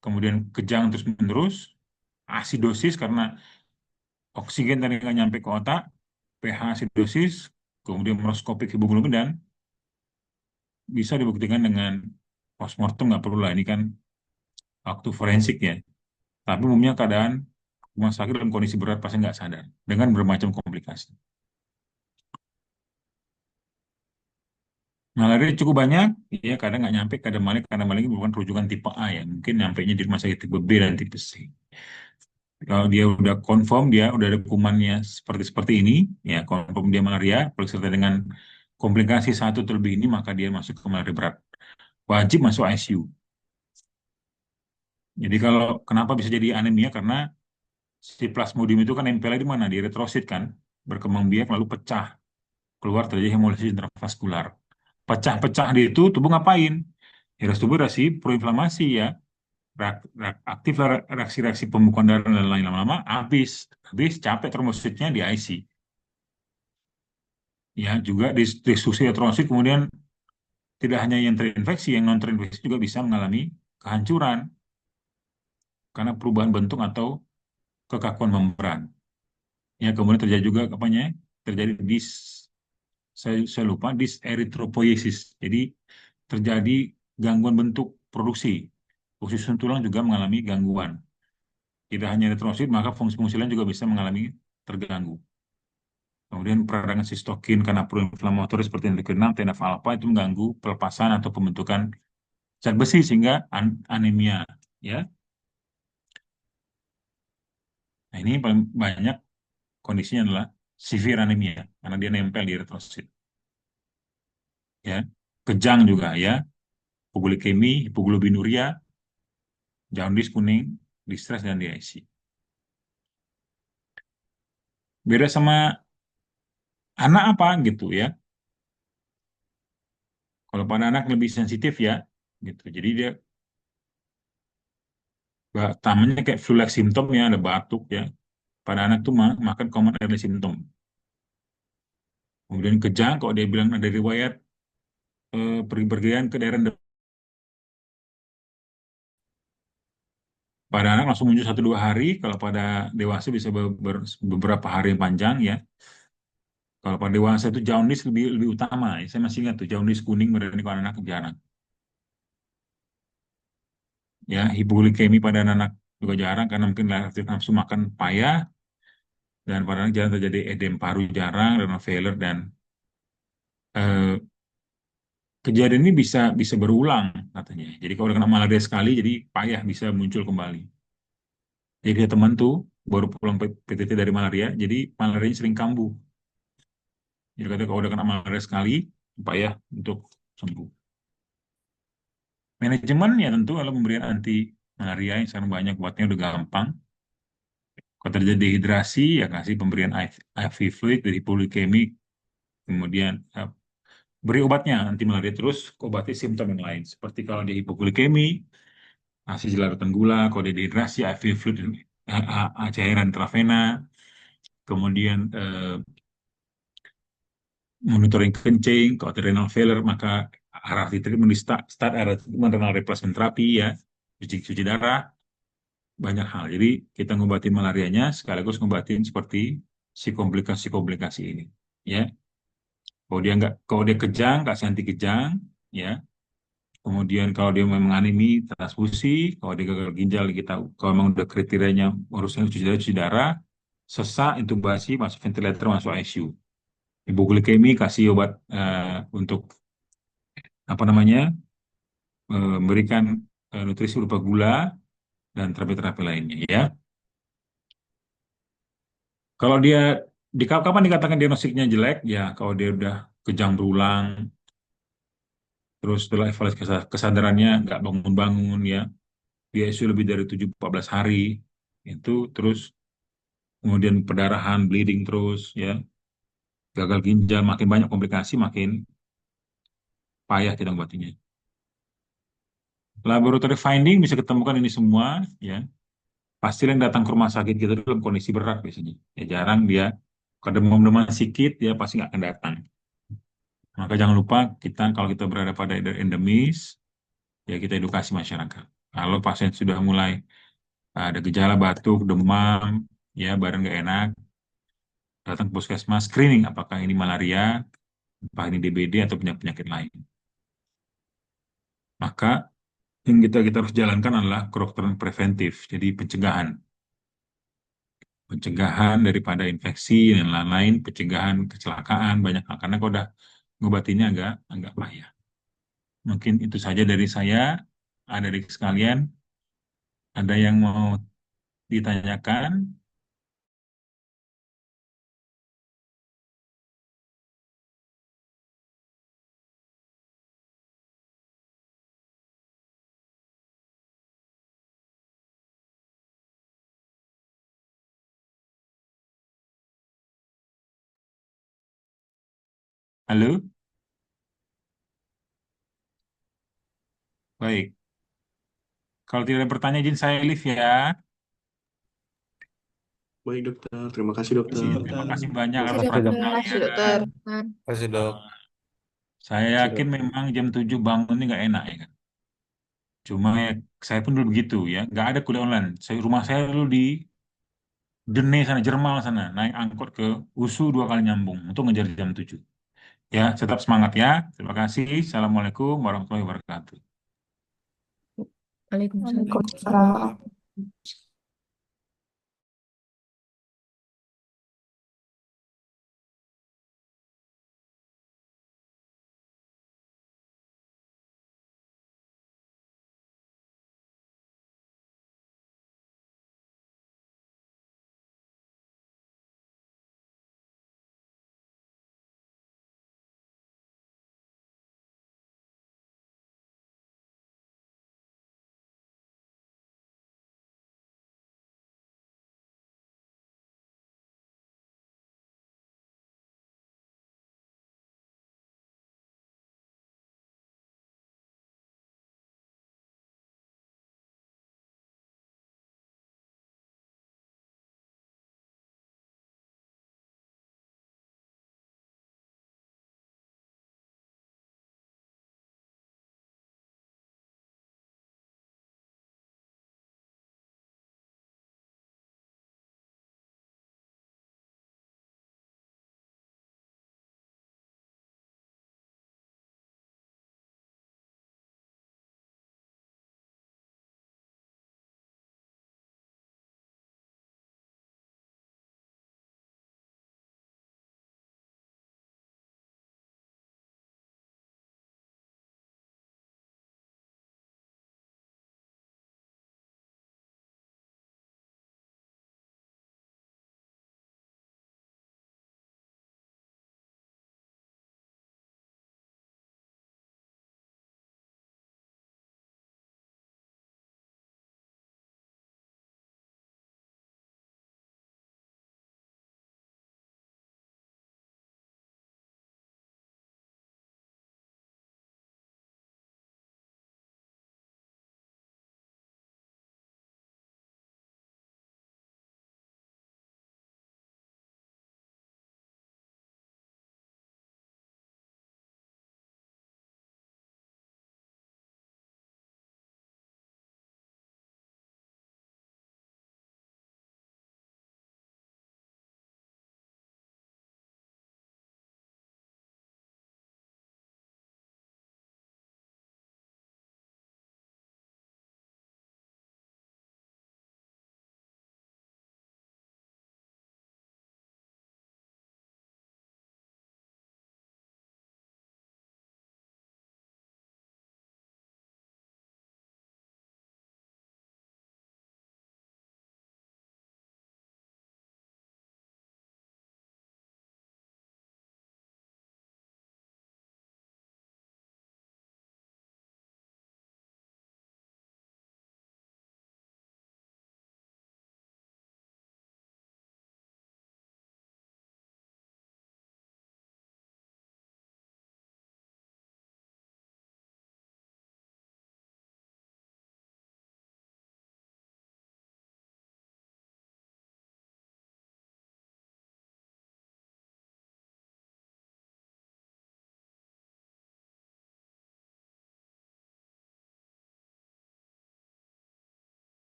[SPEAKER 1] kemudian kejang terus-menerus, asidosis karena oksigen tadi nggak nyampe ke otak, pH asidosis, kemudian mikroskopik hemoglobin, dan bisa dibuktikan dengan postmortem, nggak perlu lah, ini kan waktu forensik ya. Tapi umumnya keadaan rumah sakit dalam kondisi berat pasien nggak sadar dengan bermacam komplikasi. Malaria cukup banyak, ya kadang nggak nyampe, kadang malah bukan rujukan tipe A ya, mungkin nyampe nya di rumah sakit tipe B dan tipe C. Kalau dia udah confirm, dia udah ada kumannya seperti seperti ini, ya confirm dia malaria, beserta dengan komplikasi satu terlebih ini, maka dia masuk ke malaria berat. Wajib masuk ICU. Jadi kalau kenapa bisa jadi anemia? Karena si plasmodium itu kan nempel di mana? Di eritrosit kan, berkembang biak lalu pecah, keluar terjadi hemolisis intravaskular. Pecah-pecah di itu tubuh ngapain? Ya, tubuh reaksi proinflamasi ya, aktif reaksi-reaksi pembekuan darah dan lain, lama-lama habis capek trombositnya di IC. Ya, juga destruksi trombosит, kemudian tidak hanya yang terinfeksi, yang non terinfeksi juga bisa mengalami kehancuran karena perubahan bentuk atau kekakuan membran. Ya, kemudian terjadi juga apanya? Terjadi saya lupa, erythropoiesis. Jadi terjadi gangguan bentuk produksi. Fungsi susun tulang juga mengalami gangguan. Tidak hanya eritrosit, maka fungsi-fungsi lain juga bisa mengalami terganggu. Kemudian peradangan sistokin karena proinflamatori seperti interleukin 6, TNF alpha itu mengganggu pelepasan atau pembentukan zat besi sehingga anemia. Ya, nah ini paling banyak kondisinya adalah severe anemia karena dia nempel di eritrosit. Ya, kejang juga ya, hipoglikemi, hipoglobinuria, jaundice kuning, distress dan DIC. Beda sama anak apa gitu ya. Kalau pada anak lebih sensitif ya, gitu. Jadi dia tamanya kayak flu-like symptom ya, ada batuk ya. Pada anak tuh makan common early symptom. Kemudian kejang, kalau dia bilang ada riwayat pergi-pergian ke daerah pada anak langsung muncul 1 2 hari, kalau pada dewasa bisa beberapa hari yang panjang ya. Kalau pada dewasa itu jaundice lebih lebih utama. Ya. Saya masih ingat tuh jaundice kuning berani kalau anak jarang. Ya, hipoglikemi pada anak juga jarang karena mungkin reaktif nafsu makan payah, dan pada anak jarang terjadi edem paru, jarang renal failure, dan eh, kejadian ini bisa bisa berulang katanya. Jadi kalau udah kena malaria sekali, jadi payah bisa muncul kembali. Jadi dia teman tuh baru pulang PTT dari malaria, jadi malarianya sering kambuh. Jadi katanya kalau udah kena malaria sekali, payah untuk sembuh. Manajemen ya tentu kalau pemberian anti malaria yang sekarang banyak, buatnya udah gampang. Kalau terjadi dehidrasi, ya kasih pemberian IV fluid dari polikemik, kemudian beri obatnya anti malaria, terus obati simptom yang lain. Seperti kalau dia hipoglikemi, kasih larutan gula, kalau dia dehidrasi, IV fluid, cairan intravena, kemudian monitoring kencing, kalau ada renal failure, maka RRT treatment, di start RRT treatment, renal replacement terapi ya, cuci darah, banyak hal. Jadi kita ngobatin malarianya sekaligus ngobatin seperti si komplikasi-komplikasi ini. Ya, kalau dia kejang, kasih anti kejang, ya. Kemudian kalau dia memang anemi, transfusi. Kalau dia gagal ginjal, kita kalau memang udah kriterianya harusnya cuci darah, sesak, intubasi, masuk ventilator, masuk ICU. Ibu glikemi kasih obat untuk apa namanya, memberikan nutrisi berupa gula dan terapi-terapi lainnya. Ya, kalau dia kapan dikatakan diagnostiknya jelek, ya kalau dia udah kejang berulang, terus setelah evaluasi kesadarannya nggak bangun-bangun, ya di ICU lebih dari 14 hari, itu terus kemudian perdarahan, bleeding terus, ya gagal ginjal, makin banyak komplikasi, makin payah kita obatinya. Laboratory finding bisa ketemukan ini semua, ya pasti yang datang ke rumah sakit kita dalam kondisi berat biasanya. Ya jarang dia kalau demam-demam sedikit, dia pasti nggak akan datang. Maka jangan lupa kita kalau kita berada pada endemis, ya kita edukasi masyarakat. Kalau pasien sudah mulai ada gejala batuk, demam, ya badan nggak enak, datang ke puskesmas, screening apakah ini malaria, apakah ini DBD atau penyakit-penyakit lain. Maka yang kita harus jalankan adalah kedokteran preventif, jadi pencegahan. Pencegahan daripada infeksi dan lain-lain, pencegahan kecelakaan, banyak hal. Karena kalau udah ngobatinnya agak agak payah. Mungkin itu saja dari saya. Ada adik sekalian, ada yang mau ditanyakan? Halo? Baik. Kalau tidak ada pertanyaan, izin saya live ya.
[SPEAKER 3] Baik dokter, terima kasih
[SPEAKER 4] Kasih
[SPEAKER 3] dokter.
[SPEAKER 1] Terima
[SPEAKER 4] dokter.
[SPEAKER 1] kasih banyak
[SPEAKER 4] Makasih
[SPEAKER 1] atas
[SPEAKER 2] Makasih dok.
[SPEAKER 1] perhatian
[SPEAKER 4] dokter.
[SPEAKER 5] Makasih
[SPEAKER 1] kalian.
[SPEAKER 5] dokter.
[SPEAKER 4] Makasih dok.
[SPEAKER 1] Saya
[SPEAKER 2] Makasih
[SPEAKER 1] yakin
[SPEAKER 2] dok.
[SPEAKER 1] memang jam 7 bangun ini nggak enak ya kan. Cuma ya, saya pun dulu begitu ya. Nggak ada kuliah online. Rumah saya dulu di Dene sana, Jerman sana. Naik angkot ke USU 2 kali nyambung untuk ngejar jam 7. Ya, tetap semangat ya. Terima kasih. Assalamualaikum warahmatullahi wabarakatuh.
[SPEAKER 5] Waalaikumsalam.
[SPEAKER 4] Waalaikumsalam.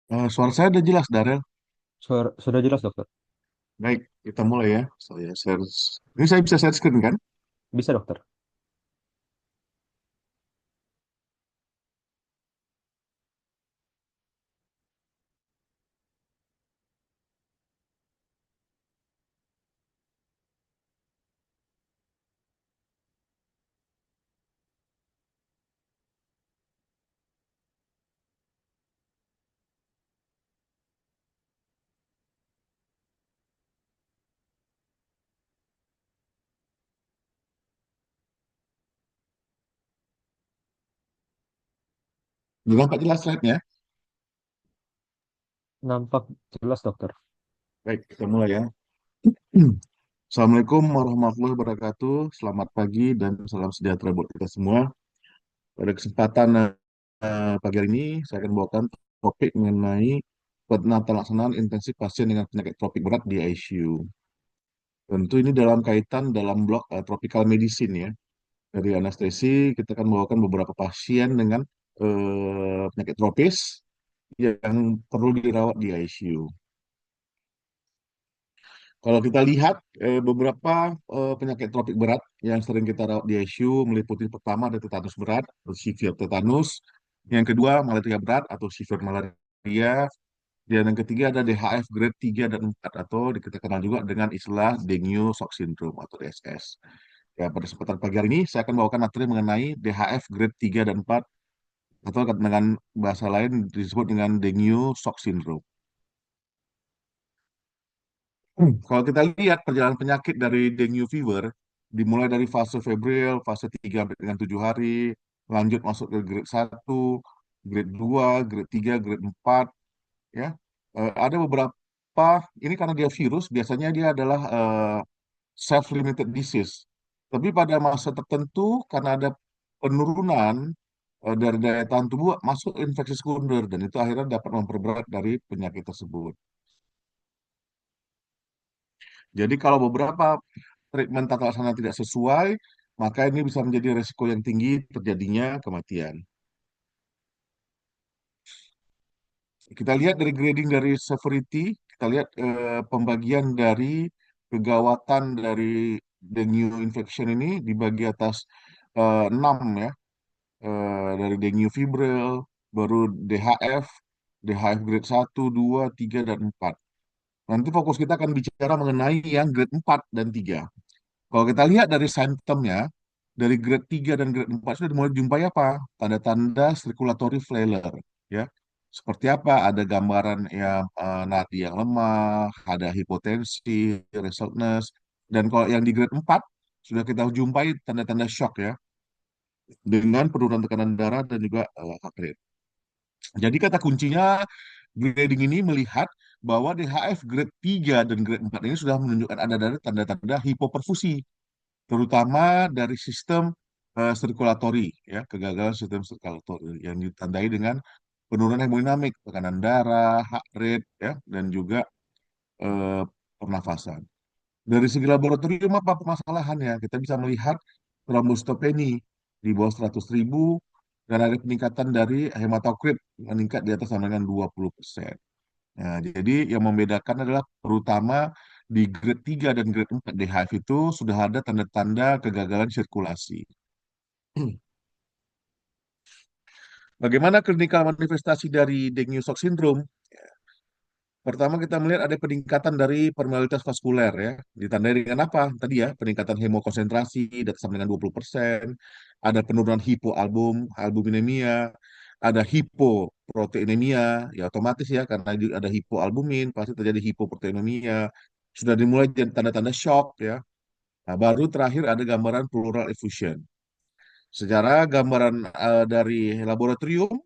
[SPEAKER 5] Suara saya udah jelas, Darel.
[SPEAKER 2] Sudah jelas, dokter.
[SPEAKER 5] Baik, kita mulai ya. Saya share. Ini saya bisa share screen kan?
[SPEAKER 2] Bisa, dokter.
[SPEAKER 5] Udah nampak jelas slide-nya?
[SPEAKER 2] Nampak jelas, dokter.
[SPEAKER 5] Baik, kita mulai ya. Assalamualaikum warahmatullahi wabarakatuh. Selamat pagi dan salam sejahtera buat kita semua. Pada kesempatan pagi hari ini, saya akan bawakan topik mengenai penata laksanaan intensif pasien dengan penyakit tropik berat di ICU. Tentu ini dalam kaitan dalam blok tropical medicine ya. Dari anestesi, kita akan membawakan beberapa pasien dengan penyakit tropis yang perlu dirawat di ICU. Kalau kita lihat beberapa penyakit tropik berat yang sering kita rawat di ICU meliputi pertama ada tetanus berat atau severe tetanus, yang kedua malaria berat atau severe malaria, dan yang ketiga ada DHF grade 3 dan 4 atau kita kenal juga dengan istilah dengue shock syndrome atau DSS. Ya, pada kesempatan pagi hari ini saya akan bawakan materi mengenai DHF grade 3 dan 4 atau dengan bahasa lain disebut dengan dengue shock syndrome. Kalau kita lihat perjalanan penyakit dari dengue fever, dimulai dari fase febrile, fase 3 sampai dengan 7 hari, lanjut masuk ke grade 1, grade 2, grade 3, grade 4, ya. Ada beberapa, ini karena dia virus, biasanya dia adalah self-limited disease. Tapi pada masa tertentu, karena ada penurunan dari daya tahan tubuh, masuk infeksi sekunder, dan itu akhirnya dapat memperberat dari penyakit tersebut. Jadi kalau beberapa treatment tata laksana tidak sesuai, maka ini bisa menjadi resiko yang tinggi terjadinya kematian. Kita lihat dari grading dari severity, kita lihat pembagian dari kegawatan dari dengue infection ini dibagi atas 6 ya. Dari dengue febrile, baru DHF, DHF grade 1, 2, 3, dan 4. Nanti fokus kita akan bicara mengenai yang grade 4 dan 3. Kalau kita lihat dari simptomnya, dari grade 3 dan grade 4 sudah mulai dijumpai apa? Tanda-tanda circulatory failure. Ya. Seperti apa? Ada gambaran yang nadi yang lemah, ada hipotensi, resultness. Dan kalau yang di grade 4, sudah kita jumpai tanda-tanda shock ya. Dengan penurunan tekanan darah dan juga heart rate. Jadi kata kuncinya grading ini melihat bahwa DHF grade 3 dan grade 4 ini sudah menunjukkan ada tanda-tanda hipoperfusi, terutama dari sistem sirkulatori, ya, kegagalan sistem sirkulatori yang ditandai dengan penurunan hemodinamik, tekanan darah, heart rate, ya, dan juga eh, pernafasan. Dari segi laboratorium apa permasalahannya? Kita bisa melihat trombositopeni di bawah 100.000 dan ada peningkatan dari hematokrit meningkat di atas sama dengan 20%. Nah, jadi yang membedakan adalah terutama di grade 3 dan grade 4 DHF itu sudah ada tanda-tanda kegagalan sirkulasi. Bagaimana klinikal manifestasi dari dengue shock syndrome? Pertama kita melihat ada peningkatan dari permeabilitas vaskuler ya. Ditandai dengan apa? Tadi ya, peningkatan hemokonsentrasi sama dengan 20%, ada penurunan hipoalbuminemia, ada hipoproteinemia, ya otomatis ya karena ada hipoalbumin pasti terjadi hipoproteinemia. Sudah dimulai tanda-tanda shock ya. Nah, baru terakhir ada gambaran pleural effusion. Secara gambaran dari laboratorium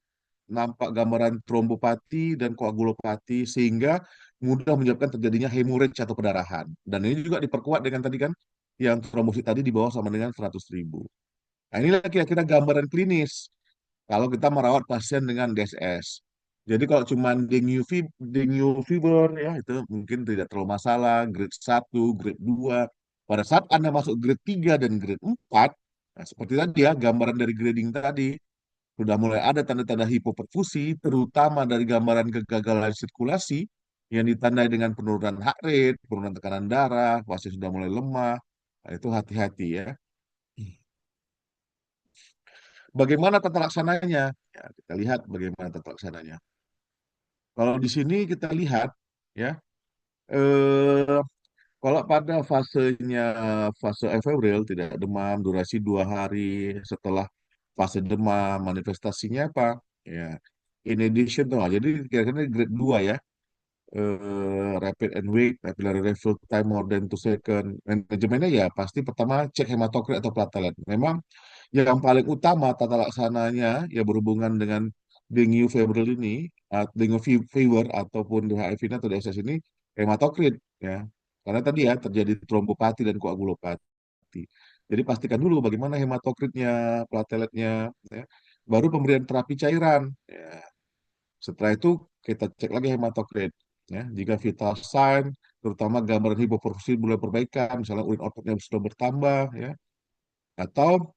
[SPEAKER 5] nampak gambaran trombopati dan koagulopati sehingga mudah menyebabkan terjadinya hemorrhage atau pendarahan. Dan ini juga diperkuat dengan tadi kan yang trombosit tadi di bawah sama dengan 100.000. Nah, inilah kira-kira gambaran klinis kalau kita merawat pasien dengan DSS. Jadi kalau cuma dengue fever ya itu mungkin tidak terlalu masalah, grade 1, grade 2. Pada saat Anda masuk grade 3 dan grade 4, nah seperti tadi ya gambaran dari grading tadi, sudah mulai ada tanda-tanda hipoperfusi, terutama dari gambaran kegagalan sirkulasi yang ditandai dengan penurunan heart rate, penurunan tekanan darah, pasien sudah mulai lemah. Nah, itu hati-hati ya. Bagaimana tata laksananya? Ya, kita lihat bagaimana tata laksananya. Kalau di sini kita lihat ya, eh, kalau pada fase efebril tidak demam durasi 2 hari setelah fase demam manifestasinya apa? Ya, in addition tuh, jadi kira-kira grade 2 ya, rapid and weak, capillary refill time more than 2 second. Manajemennya ya pasti pertama cek hematokrit atau platelet. Memang yang paling utama tata laksananya ya berhubungan dengan dengue febrile ini, dengue fever ataupun DHF ini atau DSS ini hematokrit ya. Karena tadi ya terjadi trombopati dan koagulopati. Jadi pastikan dulu bagaimana hematokritnya, plateletnya, ya. Baru pemberian terapi cairan. Ya. Setelah itu kita cek lagi hematokrit. Ya. Jika vital sign, terutama gambaran hipoperfusi mulai perbaikan, misalnya urin outputnya sudah bertambah, ya, atau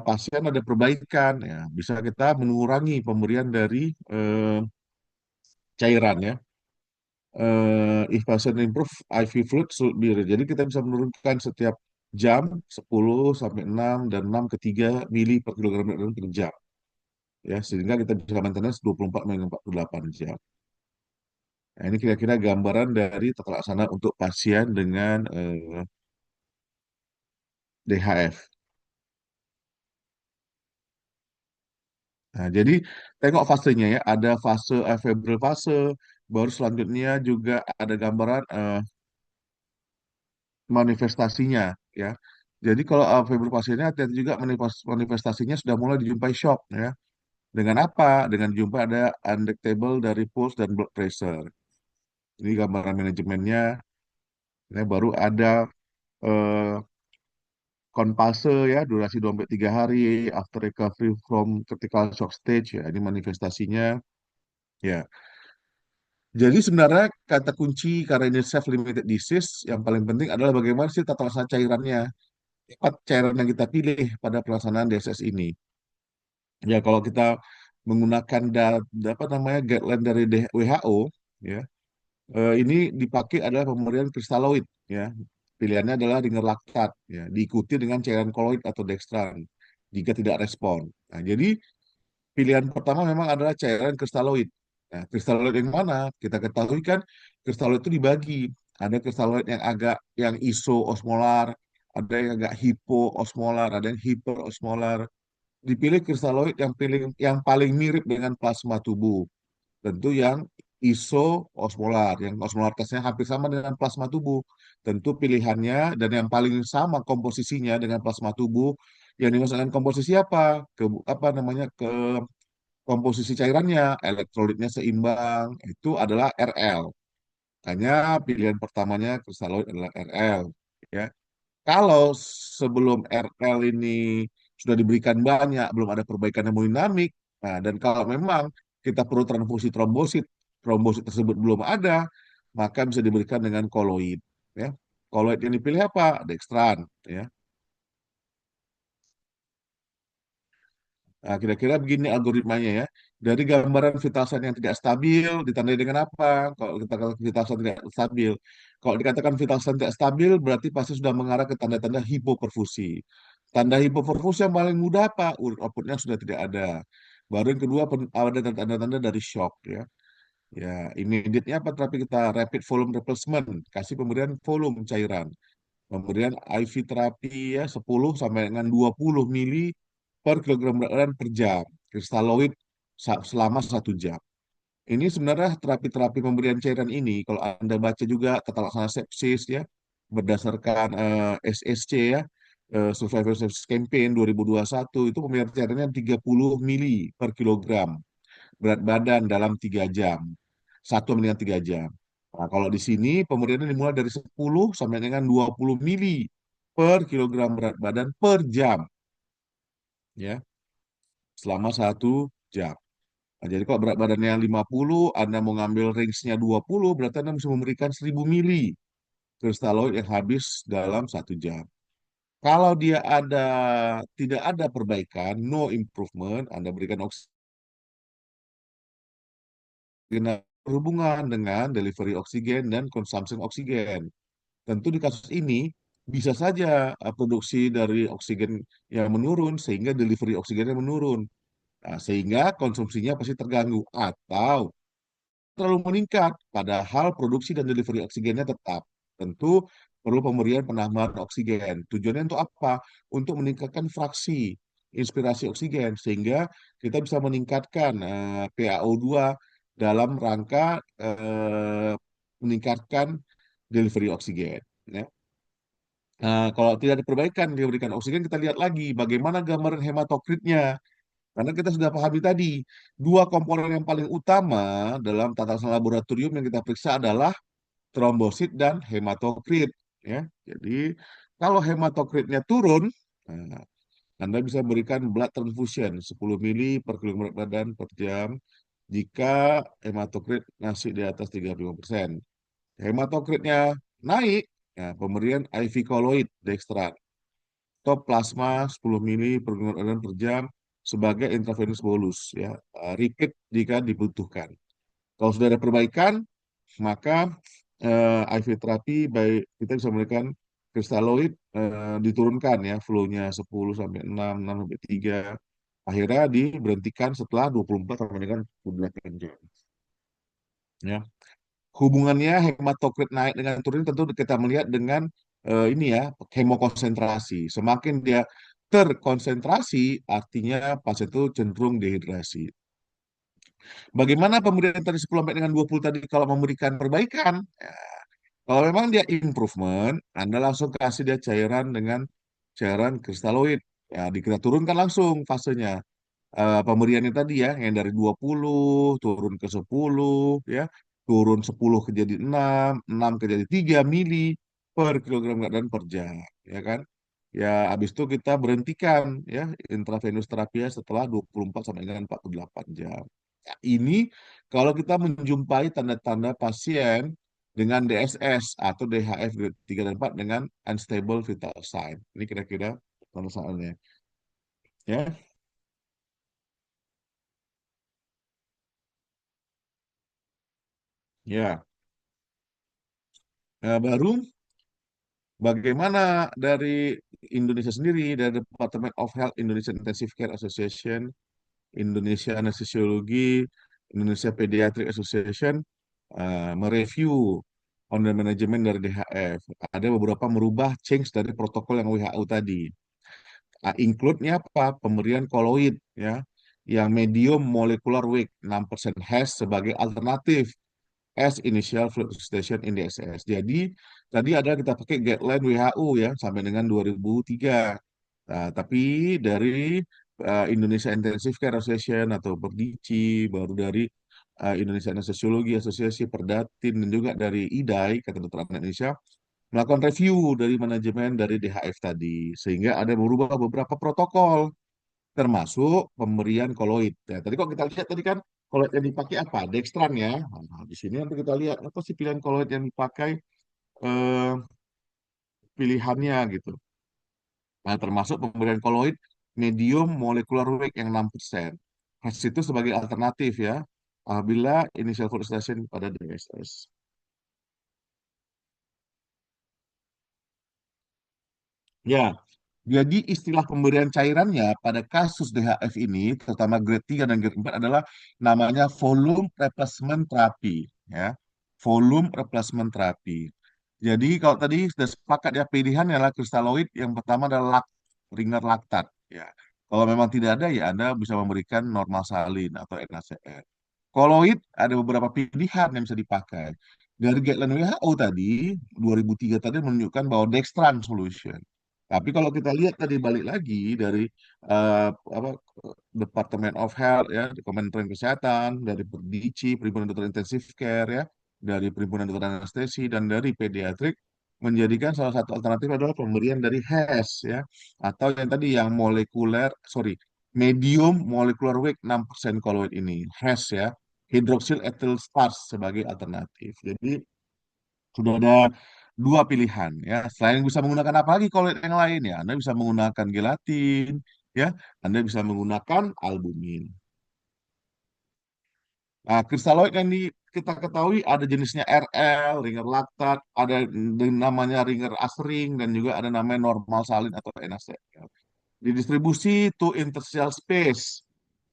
[SPEAKER 5] pasien ada perbaikan, ya, bisa kita mengurangi pemberian dari eh, cairan ya. If patient improve, IV fluid should be ready. Jadi kita bisa menurunkan setiap jam 10 sampai 6 dan 6 ke 3 mili per kilogram berat badan per jam. Ya, sehingga kita bisa maintenance 24 hingga 48 jam. Nah, ini kira-kira gambaran dari tata laksana untuk pasien dengan DHF. Nah, jadi tengok fasenya ya, ada fase febrile fase, baru selanjutnya juga ada gambaran manifestasinya ya. Jadi kalau febrile fase ini hati-hati juga manifestasinya sudah mulai dijumpai shock ya. Dengan apa? Dengan jumpa ada undetectable dari pulse dan blood pressure. Ini gambaran manajemennya. Ini baru ada eh, konpase ya, durasi 2 sampai 3 hari after recovery from critical shock stage ya. Ini manifestasinya ya. Jadi sebenarnya kata kunci karena ini self-limited disease, yang paling penting adalah bagaimana sih tata laksana cairannya. Tepat cairan yang kita pilih pada pelaksanaan DSS ini. Ya kalau kita menggunakan apa namanya guideline dari WHO, ya, ini dipakai adalah pemberian kristaloid, ya. Pilihannya adalah ringer laktat, ya, diikuti dengan cairan koloid atau dextran jika tidak respon. Nah, jadi pilihan pertama memang adalah cairan kristaloid. Nah, kristaloid yang mana? Kita ketahui kan kristaloid itu dibagi. Ada kristaloid yang agak yang isoosmolar, ada yang agak hipoosmolar, ada yang hiperosmolar. Dipilih kristaloid yang paling mirip dengan plasma tubuh. Tentu yang isoosmolar, yang osmolaritasnya hampir sama dengan plasma tubuh. Tentu pilihannya dan yang paling sama komposisinya dengan plasma tubuh. Yang dimaksudkan komposisi apa? Apa namanya? Komposisi cairannya, elektrolitnya seimbang, itu adalah RL. Hanya pilihan pertamanya kristaloid adalah RL. Ya. Kalau sebelum RL ini sudah diberikan banyak, belum ada perbaikan hemodinamik, nah, dan kalau memang kita perlu transfusi trombosit, trombosit tersebut belum ada, maka bisa diberikan dengan koloid. Ya. Koloid yang dipilih apa? Dextran. Ya. Nah, kira-kira begini algoritmanya ya. Dari gambaran vital sign yang tidak stabil ditandai dengan apa? Kalau kita katakan vital sign tidak stabil. Kalau dikatakan vital sign tidak stabil berarti pasti sudah mengarah ke tanda-tanda hipoperfusi. Tanda hipoperfusi yang paling mudah apa? Urin outputnya sudah tidak ada. Baru yang kedua ada tanda-tanda dari shock ya. Ya, immediate-nya apa terapi kita? Rapid volume replacement, kasih pemberian volume cairan. Pemberian IV terapi ya 10 sampai dengan 20 mili per kilogram berat badan per jam. Kristaloid selama 1 jam. Ini sebenarnya terapi-terapi pemberian cairan ini, kalau Anda baca juga tata laksana sepsis ya, berdasarkan SSC ya, Survivor Sepsis Campaign 2021, itu pemberian cairannya 30 mili per kilogram berat badan dalam 3 jam. 1 sampai dengan 3 jam. Nah, kalau di sini pemberiannya dimulai dari 10 sampai dengan 20 mili per kilogram berat badan per jam. Ya, selama 1 jam. Nah, jadi kalau berat badannya 50, Anda mau ngambil range-nya 20, berarti Anda bisa memberikan 1000 mili kristaloid yang habis dalam 1 jam. Kalau dia tidak ada perbaikan, no improvement, Anda berikan oksigen berhubungan dengan delivery oksigen dan consumption oksigen. Tentu di kasus ini bisa saja produksi dari oksigen yang menurun sehingga delivery oksigennya menurun. Nah, sehingga konsumsinya pasti terganggu atau terlalu meningkat, padahal produksi dan delivery oksigennya tetap. Tentu perlu pemberian penambahan oksigen. Tujuannya untuk apa? Untuk meningkatkan fraksi inspirasi oksigen, sehingga kita bisa meningkatkan PaO2 dalam rangka meningkatkan delivery oksigen. Ya. Nah, kalau tidak diperbaikan, diberikan oksigen, kita lihat lagi bagaimana gambaran hematokritnya. Karena kita sudah pahami tadi, dua komponen yang paling utama dalam tata usaha laboratorium yang kita periksa adalah trombosit dan hematokrit. Ya, jadi kalau hematokritnya turun, nah, Anda bisa berikan blood transfusion 10 mili per kilogram berat badan per jam jika hematokrit masih di atas 35%. Hematokritnya naik, ya, pemberian IV koloid dextran atau plasma 10 mili per kilogram per jam sebagai intravenous bolus, ya, repeat jika dibutuhkan. Kalau sudah ada perbaikan, maka IV terapi baik kita bisa memberikan kristaloid diturunkan, ya, flow-nya 10 sampai 6, 6 sampai 3. Akhirnya diberhentikan setelah 24 sampai dengan 28 jam. Ya. Hubungannya hematokrit naik dengan turun tentu kita melihat dengan ini, ya, hemokonsentrasi. Semakin dia terkonsentrasi, artinya pasien itu cenderung dehidrasi. Bagaimana pemberian tadi 10 sampai dengan 20 tadi kalau memberikan perbaikan? Ya, kalau memang dia improvement, Anda langsung kasih dia cairan dengan cairan kristaloid. Ya, kita turunkan langsung fasenya. Pemberiannya tadi, ya, yang dari 20 turun ke 10, ya, turun 10 ke jadi 6, 6 ke jadi 3 mili per kilogram berat badan per jam, ya kan? Ya, habis itu kita berhentikan, ya, intravenous terapi setelah 24 sampai dengan 48 jam. Ya, ini kalau kita menjumpai tanda-tanda pasien dengan DSS atau DHF grade 3 dan 4 dengan unstable vital sign. Ini kira-kira tanda-tandanya. Ya. Ya. Nah, baru bagaimana dari Indonesia sendiri, dari Department of Health Indonesia Intensive Care Association, Indonesia Anesthesiologi, Indonesia Pediatric Association mereview on the management dari DHF. Ada beberapa merubah change dari protokol yang WHO tadi. Include-nya apa? Pemberian koloid, ya, yang medium molecular weight 6% HAS sebagai alternatif as initial fluid resuscitation in DSS. Jadi tadi ada kita pakai guideline WHO, ya, sampai dengan 2003. Nah, tapi dari Indonesia Intensive Care Association atau Perdici, baru dari Indonesia Anesthesiologi Asosiasi, Perdatin, dan juga dari IDAI, Ikatan Dokter Anak Indonesia, melakukan review dari manajemen dari DHF tadi, sehingga ada merubah beberapa protokol, termasuk pemberian koloid. Ya, tadi kok kita lihat tadi kan koloid yang dipakai apa? Dextran, ya. Nah, di sini nanti kita lihat apa sih pilihan koloid yang dipakai, eh, pilihannya gitu. Nah, termasuk pemberian koloid medium molecular weight yang 6%. Hasil itu sebagai alternatif, ya, apabila initial fertilization pada DSS. Ya, jadi istilah pemberian cairannya pada kasus DHF ini, terutama grade 3 dan grade 4 adalah namanya volume replacement therapy, ya. Volume replacement therapy. Jadi kalau tadi sudah sepakat, ya, pilihan adalah kristaloid, yang pertama adalah ringer laktat, ya. Kalau memang tidak ada, ya, Anda bisa memberikan normal salin atau NaCl. Koloid ada beberapa pilihan yang bisa dipakai. Dari guideline WHO tadi, 2003 tadi menunjukkan bahwa dextran solution. Tapi kalau kita lihat tadi balik lagi dari apa, Department of Health, ya, di Kementerian Kesehatan, dari Perdici, Perhimpunan Dokter Intensive Care, ya, dari Perhimpunan Dokter Anestesi, dan dari Pediatrik, menjadikan salah satu alternatif adalah pemberian dari HAS, ya, atau yang tadi yang molekuler, sorry, medium molecular weight 6% koloid ini, HAS, ya, hydroxyl ethyl starch sebagai alternatif. Jadi sudah ada dua pilihan ya. Selain bisa menggunakan apa lagi kalau yang lain ya, Anda bisa menggunakan gelatin ya, Anda bisa menggunakan albumin. Nah, kristaloid yang kita ketahui ada jenisnya RL, ringer laktat, ada namanya ringer asring, dan juga ada namanya normal salin atau NaCl. Didistribusi to interstitial space.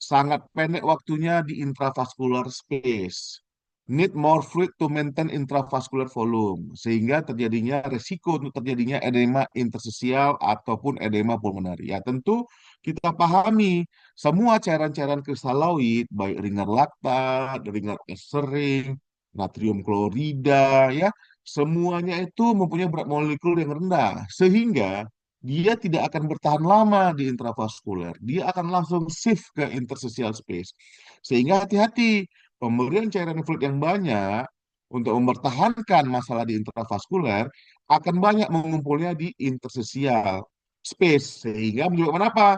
[SPEAKER 5] Sangat pendek waktunya di intravascular space. Need more fluid to maintain intravascular volume. Sehingga terjadinya resiko untuk terjadinya edema interstisial ataupun edema pulmonari. Ya tentu kita pahami semua cairan-cairan kristaloid, baik ringer laktat, ringer sering, natrium klorida, ya, semuanya itu mempunyai berat molekul yang rendah. Sehingga dia tidak akan bertahan lama di intravaskuler. Dia akan langsung shift ke interstitial space. Sehingga hati-hati, pemberian cairan fluid yang banyak untuk mempertahankan masalah di intravaskuler akan banyak mengumpulnya di interstitial space. Sehingga menyebabkan apa?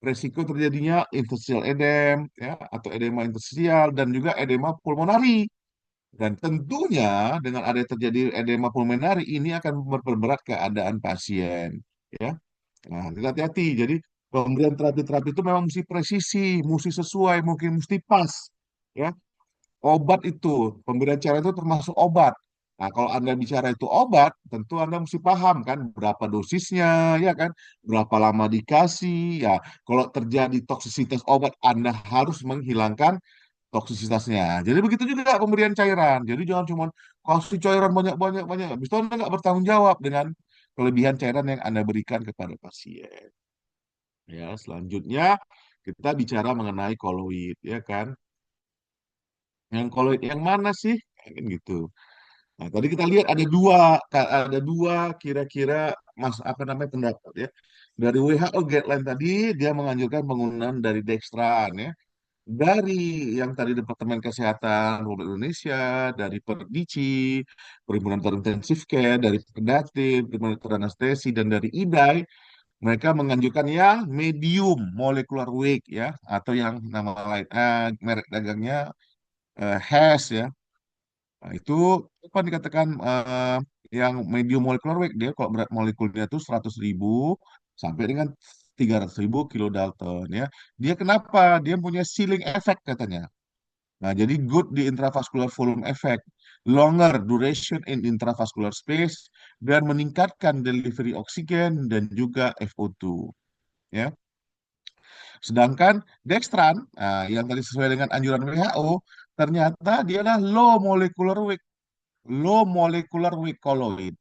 [SPEAKER 5] Resiko terjadinya interstitial edem, ya, atau edema interstitial, dan juga edema pulmonari. Dan tentunya dengan ada terjadi edema pulmonari ini akan memperberat keadaan pasien. Ya, nah, kita hati-hati. Jadi pemberian terapi-terapi itu memang mesti presisi, mesti sesuai, mungkin mesti pas. Ya, obat itu, pemberian cairan itu termasuk obat. Nah, kalau Anda bicara itu obat, tentu Anda mesti paham kan berapa dosisnya, ya kan, berapa lama dikasih. Ya, kalau terjadi toksisitas obat, Anda harus menghilangkan toksisitasnya. Jadi begitu juga pemberian cairan. Jadi jangan cuma kasih cairan banyak-banyak banyak. Habis itu Anda nggak bertanggung jawab dengan kelebihan cairan yang Anda berikan kepada pasien. Ya, selanjutnya kita bicara mengenai koloid, ya kan? Yang koloid yang mana sih? Kan gitu. Nah, tadi kita lihat ada dua kira-kira apa namanya pendapat ya. Dari WHO guideline tadi dia menganjurkan penggunaan dari dextran ya. Dari yang tadi Departemen Kesehatan Republik Indonesia, dari Perdici, Perhimpunan Dokter Intensive Care, dari Perdatin, Perhimpunan Dokter Anestesi, dan dari IDAI, mereka menganjurkan yang medium molecular weight ya, atau yang nama lain merek dagangnya HAS ya. Nah, itu apa dikatakan yang medium molecular weight dia kalau berat molekulnya itu 100.000 sampai dengan 300.000 kilodalton ya. Dia kenapa? Dia punya ceiling effect katanya. Nah, jadi good di intravascular volume effect, longer duration in intravascular space, dan meningkatkan delivery oksigen dan juga FO2 ya. Sedangkan dextran yang tadi sesuai dengan anjuran WHO ternyata dia adalah low molecular weight colloid.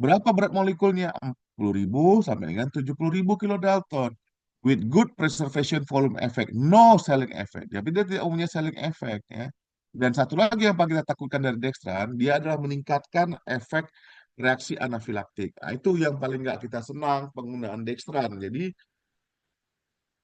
[SPEAKER 5] Berapa berat molekulnya? 40.000 sampai dengan 70.000 kilodalton. With good preservation volume effect, no selling effect. Tapi dia tidak punya selling effect ya. Dan satu lagi yang paling kita takutkan dari dextran, dia adalah meningkatkan efek reaksi anafilaktik. Nah, itu yang paling nggak kita senang penggunaan dextran. Jadi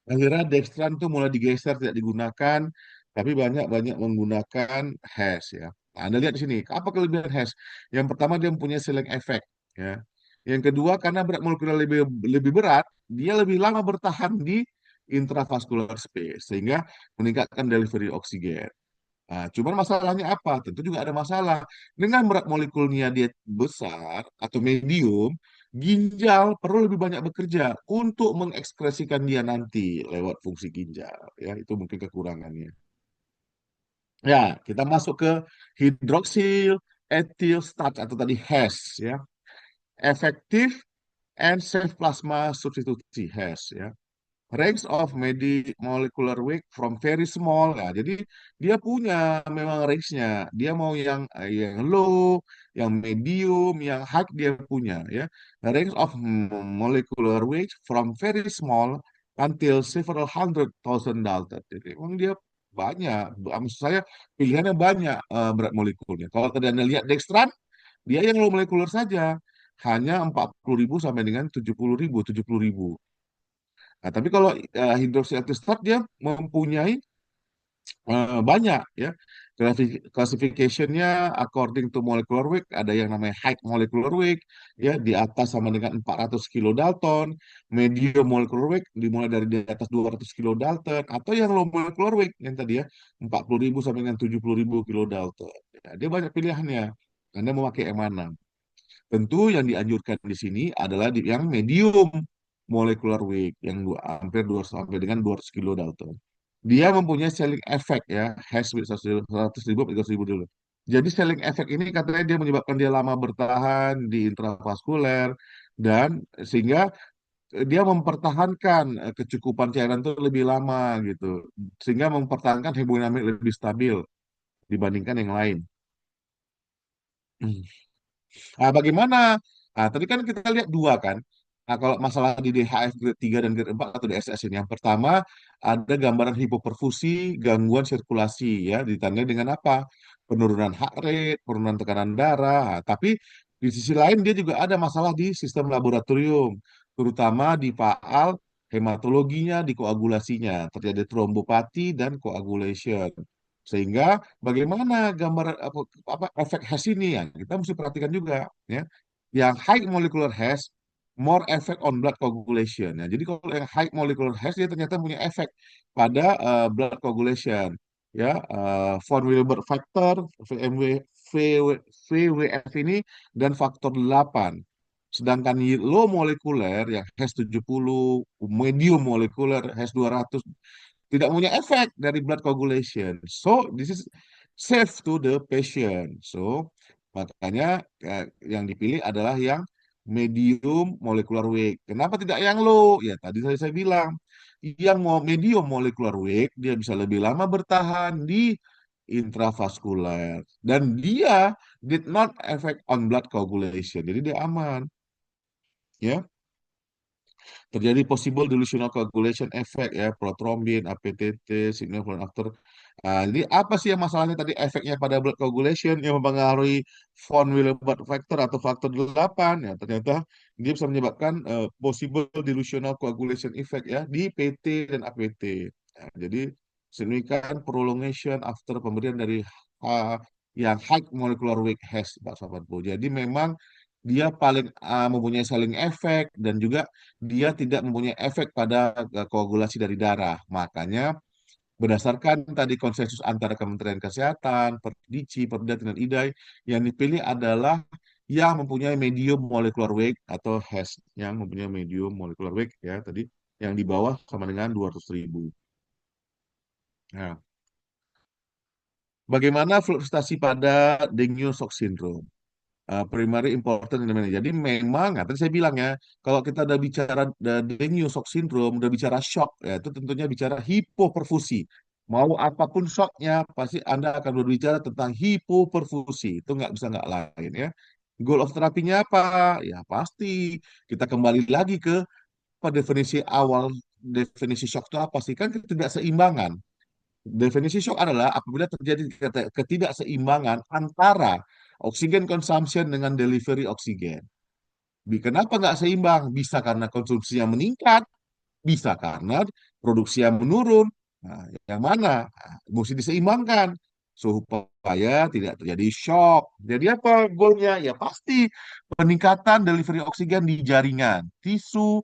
[SPEAKER 5] akhirnya dextran itu mulai digeser, tidak digunakan, tapi banyak-banyak menggunakan hash ya. Nah, Anda lihat di sini, apa kelebihan hash? Yang pertama dia mempunyai selling effect ya. Yang kedua karena berat molekuler lebih lebih berat, dia lebih lama bertahan di intravascular space sehingga meningkatkan delivery oksigen. Nah, cuman masalahnya apa? Tentu juga ada masalah. Dengan berat molekulnya dia besar atau medium, ginjal perlu lebih banyak bekerja untuk mengekspresikan dia nanti lewat fungsi ginjal. Ya, itu mungkin kekurangannya. Ya, kita masuk ke hidroksil ethyl starch atau tadi HAS ya. Efektif and safe plasma substitusi HAS ya. Range of molecular weight from very small. Nah, jadi dia punya memang range-nya. Dia mau yang low, yang medium, yang high dia punya ya. Range of molecular weight from very small until several hundred thousand Dalton. Jadi memang dia banyak. Maksud saya pilihannya banyak berat molekulnya. Kalau tadi Anda lihat dextran, dia yang low molecular saja. Hanya 40.000 sampai dengan 70.000. Nah, tapi kalau hidroxyapatite dia mempunyai banyak ya. Classification-nya according to molecular weight ada yang namanya high molecular weight ya di atas sama dengan 400 kilodalton, medium molecular weight dimulai dari di atas 200 kilodalton atau yang low molecular weight yang tadi ya 40.000 sampai dengan 70.000 kilodalton. Ya, dia banyak pilihannya. Anda mau pakai yang mana? Tentu yang dianjurkan di sini adalah yang medium molecular weight yang hampir 2 sampai dengan 200 kilo Dalton. Dia mempunyai selling effect ya, hash weight 100.000 300.000 dulu. Jadi selling effect ini katanya dia menyebabkan dia lama bertahan di intravaskuler dan sehingga dia mempertahankan kecukupan cairan itu lebih lama gitu. Sehingga mempertahankan hemodinamik lebih stabil dibandingkan yang lain. Nah, bagaimana? Nah, tadi kan kita lihat dua kan. Nah, kalau masalah di DHF grade 3 dan grade 4 atau DSS ini. Yang pertama, ada gambaran hipoperfusi, gangguan sirkulasi ya, ditandai dengan apa? Penurunan heart rate, penurunan tekanan darah. Nah, tapi di sisi lain dia juga ada masalah di sistem laboratorium, terutama di faal hematologinya, di koagulasinya, terjadi trombopati dan coagulation. Sehingga bagaimana gambar apa efek hash ini yang kita mesti perhatikan juga ya. Yang high molecular hash more effect on blood coagulation ya. Jadi kalau yang high molecular hash dia ternyata punya efek pada blood coagulation ya. Von Willebrand factor VMW VW, VWF ini dan faktor 8. Sedangkan low molekuler yang hash 70, medium molekuler hash 200 tidak punya efek dari blood coagulation. So, this is safe to the patient. So, makanya yang dipilih adalah yang medium molecular weight. Kenapa tidak yang low? Ya, tadi saya bilang, yang mau medium molecular weight, dia bisa lebih lama bertahan di intravaskuler. Dan dia did not affect on blood coagulation. Jadi dia aman. Ya. Terjadi possible delusional coagulation effect ya, prothrombin, APTT, signal for actor. Nah, jadi apa sih yang masalahnya tadi efeknya pada blood coagulation yang mempengaruhi von Willebrand factor atau faktor 8 ya, ternyata dia bisa menyebabkan possible delusional coagulation effect ya di PT dan APT. Nah, jadi signifikan prolongation after pemberian dari uh, yang high molecular weight has Pak Sahabatku. Jadi memang dia paling mempunyai saling efek dan juga dia tidak mempunyai efek pada koagulasi dari darah. Makanya berdasarkan tadi konsensus antara Kementerian Kesehatan, Perdici, Perda, dan IDAI, yang dipilih adalah yang mempunyai medium molecular weight atau HAS yang mempunyai medium molecular weight ya tadi yang di bawah sama dengan 200.000. Nah, bagaimana fluorescence pada dengue shock syndrome? Primary important in the management. Jadi memang, tadi saya bilang ya, kalau kita udah bicara dengue shock syndrome, udah bicara shock, ya itu tentunya bicara hipoperfusi. Mau apapun shocknya, pasti Anda akan berbicara tentang hipoperfusi. Itu nggak bisa nggak lain ya. Goal of terapinya apa? Ya pasti kita kembali lagi ke apa definisi awal, definisi shock itu apa sih? Kan ketidakseimbangan. Definisi shock adalah apabila terjadi ketidakseimbangan antara oksigen consumption dengan delivery oksigen. Kenapa nggak seimbang? Bisa karena konsumsinya meningkat, bisa karena produksi yang menurun. Nah, yang mana? Nah, mesti diseimbangkan supaya tidak terjadi shock. Jadi apa goalnya? Ya pasti peningkatan delivery oksigen di jaringan, tisu,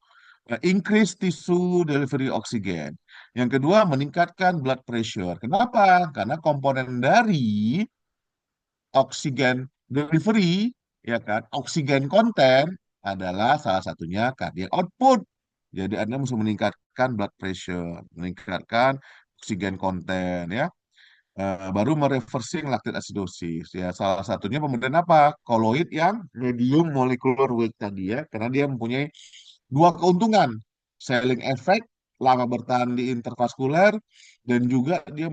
[SPEAKER 5] increase tisu delivery oksigen. Yang kedua, meningkatkan blood pressure. Kenapa? Karena komponen dari oksigen delivery, ya kan, oksigen konten adalah salah satunya cardiac output. Jadi Anda mesti meningkatkan blood pressure, meningkatkan oksigen konten, ya. Baru mereversing lactate acidosis. Ya, salah satunya pemberian apa? Koloid yang medium molecular weight tadi ya, karena dia mempunyai dua keuntungan, sealing effect, lama bertahan di intervaskuler, dan juga dia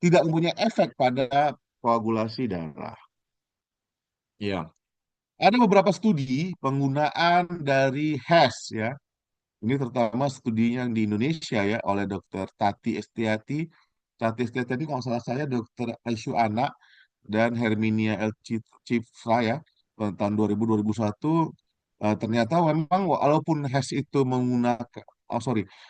[SPEAKER 5] tidak mempunyai efek pada koagulasi darah. Ya, ada beberapa studi penggunaan dari HAS ya. Ini terutama studinya yang di Indonesia ya oleh Dr. Tati Estiati. Tati Estiati ini kalau salah saya Dr. Aisyu Anak dan Herminia L. Cipra ya tahun 2000-2001 ternyata memang walaupun HAS itu menggunakan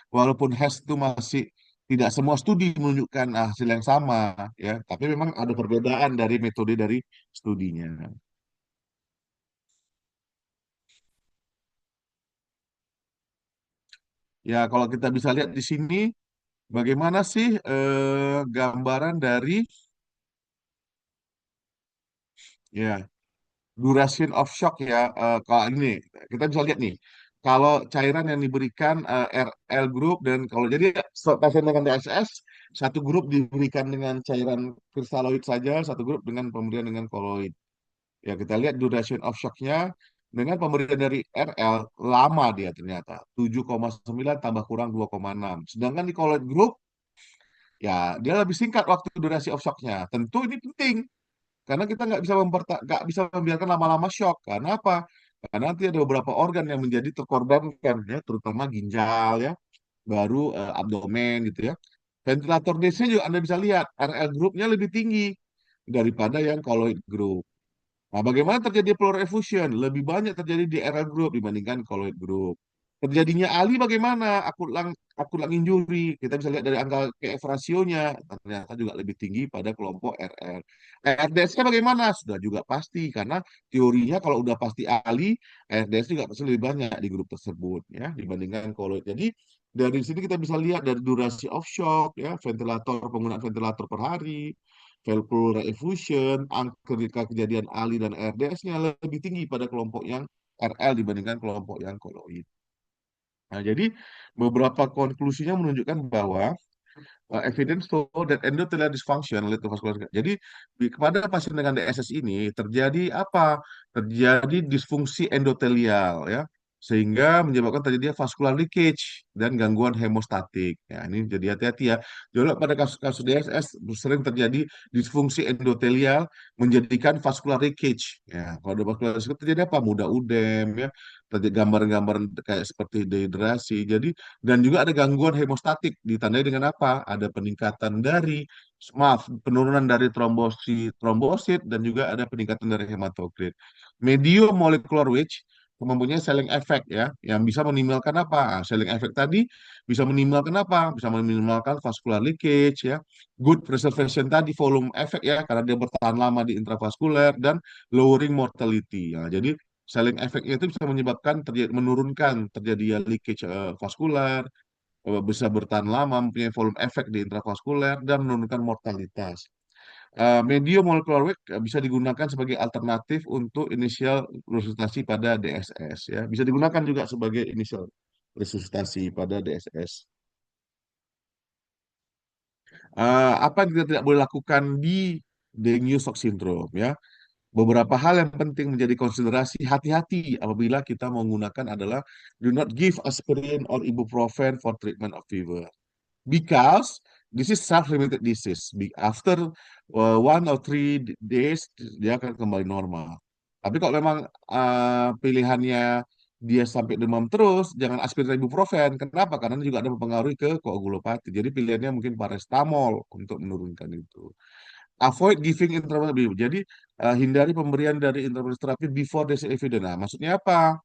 [SPEAKER 5] walaupun HAS itu masih tidak semua studi menunjukkan hasil yang sama ya, tapi memang ada perbedaan dari metode dari studinya. Ya, kalau kita bisa lihat di sini, bagaimana sih gambaran dari ya duration of shock ya. Kalau ini kita bisa lihat nih, kalau cairan yang diberikan RL group dan kalau jadi pasien dengan DSS satu grup diberikan dengan cairan kristaloid saja, satu grup dengan pemberian dengan koloid. Ya kita lihat duration of shocknya dengan pemberian dari RL lama dia ternyata 7,9 tambah kurang 2,6. Sedangkan di koloid group ya dia lebih singkat waktu durasi of shocknya. Tentu ini penting karena kita nggak bisa membiarkan lama-lama shock. Karena apa? Karena nanti ada beberapa organ yang menjadi terkorbankan ya, terutama ginjal ya, baru abdomen gitu ya. Ventilator D-nya juga Anda bisa lihat RL grupnya lebih tinggi daripada yang colloid group. Nah, bagaimana terjadi pleural effusion? Lebih banyak terjadi di RL group dibandingkan colloid group. Terjadinya ALI bagaimana? Akut lung injury. Kita bisa lihat dari angka KF rasionya, ternyata juga lebih tinggi pada kelompok RL. RDS-nya bagaimana? Sudah juga pasti, karena teorinya kalau udah pasti ALI, RDS juga pasti lebih banyak di grup tersebut ya dibandingkan colloid. Jadi dari sini kita bisa lihat dari durasi of shock ya, penggunaan ventilator per hari, valvular effusion, angka kejadian ALI dan RDS-nya lebih tinggi pada kelompok yang RL dibandingkan kelompok yang koloid. Nah, jadi beberapa konklusinya menunjukkan bahwa evidence show that endothelial dysfunction lead to vascular. Jadi kepada pasien dengan DSS ini terjadi apa? Terjadi disfungsi endotelial ya, sehingga menyebabkan terjadinya vascular leakage dan gangguan hemostatik. Ya, ini jadi hati-hati ya. Jadi pada kasus-kasus DSS sering terjadi disfungsi endotelial menjadikan vascular leakage. Ya, kalau ada vascular leakage terjadi apa? Mudah udem ya, terjadi gambaran-gambaran kayak seperti dehidrasi. Jadi dan juga ada gangguan hemostatik ditandai dengan apa? Ada peningkatan dari penurunan dari trombosit dan juga ada peningkatan dari hematokrit. Medium molecular weight mempunyai selling effect ya, yang bisa menimbulkan apa? Selling effect tadi bisa menimbulkan apa? Bisa menimbulkan vascular leakage ya, good preservation tadi, volume effect ya, karena dia bertahan lama di intravaskuler dan lowering mortality. Ya, jadi selling effect-nya itu bisa menyebabkan menurunkan terjadinya leakage vaskular, bisa bertahan lama, mempunyai volume efek di intravaskuler, dan menurunkan mortalitas. Medium molecular weight bisa digunakan sebagai alternatif untuk inisial resusitasi pada DSS. Ya. Bisa digunakan juga sebagai inisial resusitasi pada DSS. Apa yang kita tidak boleh lakukan di Dengue-Shock syndrome? Ya. Beberapa hal yang penting menjadi konsiderasi, hati-hati apabila kita menggunakan adalah do not give aspirin or ibuprofen for treatment of fever because this is self-limited disease. After 1 or 3 days dia akan kembali normal. Tapi kalau memang pilihannya dia sampai demam terus, jangan aspirin ibuprofen. Kenapa? Karena juga ada mempengaruhi ke koagulopati. Jadi pilihannya mungkin paracetamol untuk menurunkan itu. Avoid giving intravenous therapy. Jadi hindari pemberian dari intravenous therapy before there's evidence. Nah, maksudnya apa?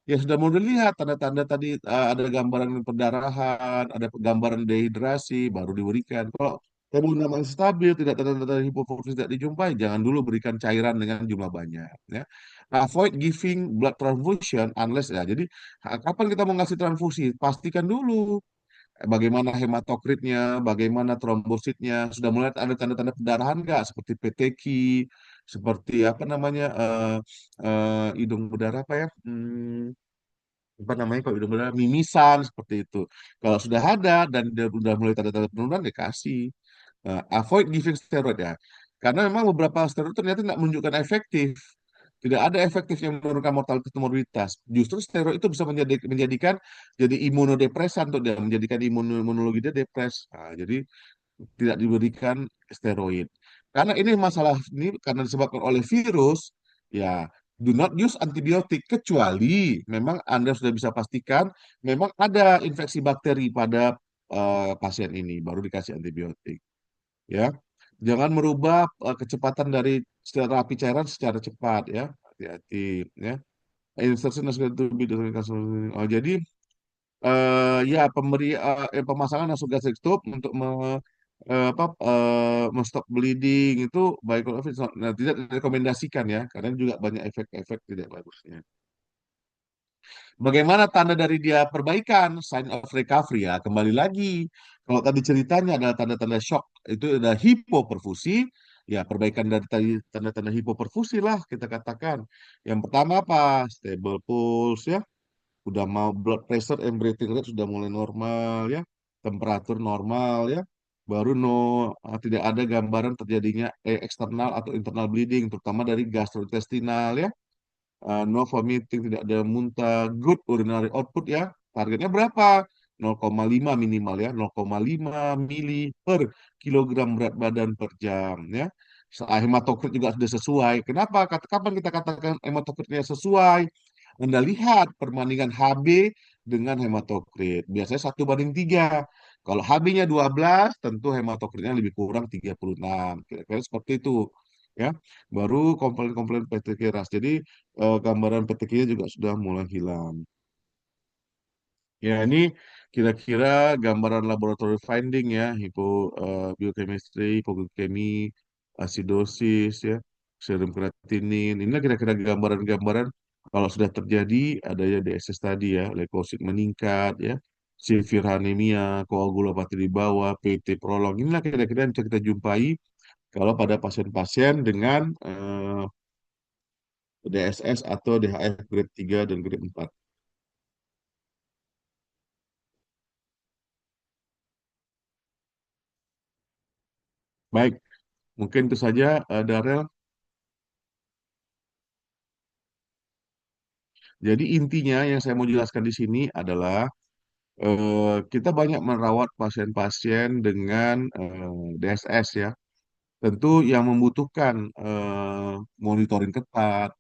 [SPEAKER 5] Ya sudah mulai lihat tanda-tanda tadi, ada gambaran perdarahan, ada gambaran dehidrasi, baru diberikan. Kalau hemodinamika stabil, tidak tanda-tanda hipofoksis tidak dijumpai, jangan dulu berikan cairan dengan jumlah banyak. Ya. Avoid giving blood transfusion unless ya. Jadi kapan kita mau ngasih transfusi, pastikan dulu bagaimana hematokritnya, bagaimana trombositnya, sudah mulai ada tanda-tanda pendarahan nggak, seperti PTQ, seperti apa namanya, hidung berdarah apa ya, apa namanya kalau hidung berdarah, mimisan seperti itu. Kalau sudah ada dan dia sudah mulai tanda-tanda penurunan, dikasih. Avoid giving steroid ya, karena memang beberapa steroid ternyata tidak menunjukkan efektif. Tidak ada efektif yang menurunkan mortalitas dan morbiditas. Justru steroid itu bisa menjadikan jadi imunodepresan untuk dia, menjadikan imunologi dia depres. Nah, jadi tidak diberikan steroid. Karena ini masalah ini karena disebabkan oleh virus, ya do not use antibiotik kecuali memang Anda sudah bisa pastikan memang ada infeksi bakteri pada pasien ini, baru dikasih antibiotik. Ya, jangan merubah kecepatan dari terapi cairan secara cepat ya, hati-hati ya. Instruction is going to be oh, jadi pemasangan nasogastric tube untuk menstop bleeding itu baik kalau tidak direkomendasikan ya, karena juga banyak efek-efek tidak bagusnya. Bagaimana tanda dari dia perbaikan, sign of recovery ya, kembali lagi. Kalau tadi ceritanya adalah tanda-tanda shock, itu ada hipoperfusi, Ya, perbaikan dari tanda-tanda hipoperfusi lah kita katakan. Yang pertama apa? Stable pulse ya, udah mau blood pressure and breathing rate sudah mulai normal ya, temperatur normal ya, baru tidak ada gambaran terjadinya eksternal atau internal bleeding, terutama dari gastrointestinal ya. No vomiting, tidak ada muntah, good urinary output ya. Targetnya berapa? 0,5 minimal ya, 0,5 mili per kilogram berat badan per jam ya. Hematokrit juga sudah sesuai. Kenapa? Kapan kita katakan hematokritnya sesuai? Anda lihat perbandingan HB dengan hematokrit. Biasanya 1:3. Kalau HB-nya 12, tentu hematokritnya lebih kurang 36. Kira-kira seperti itu. Ya, baru komponen-komponen petriki ras. Jadi gambaran petriknya juga sudah mulai hilang. Ya, ini kira-kira gambaran laboratory finding ya, biochemistry, hipoglikemi, asidosis ya, serum kreatinin. Inilah kira-kira gambaran-gambaran kalau sudah terjadi adanya DSS tadi ya, leukosit meningkat ya, severe anemia, koagulopati di bawah, PT prolong. Inilah kira-kira yang bisa kita jumpai kalau pada pasien-pasien dengan DSS atau DHF grade 3 dan grade 4. Baik, mungkin itu saja, Darel. Jadi intinya yang saya mau jelaskan di sini adalah kita banyak merawat pasien-pasien dengan DSS ya. Tentu yang membutuhkan monitoring ketat,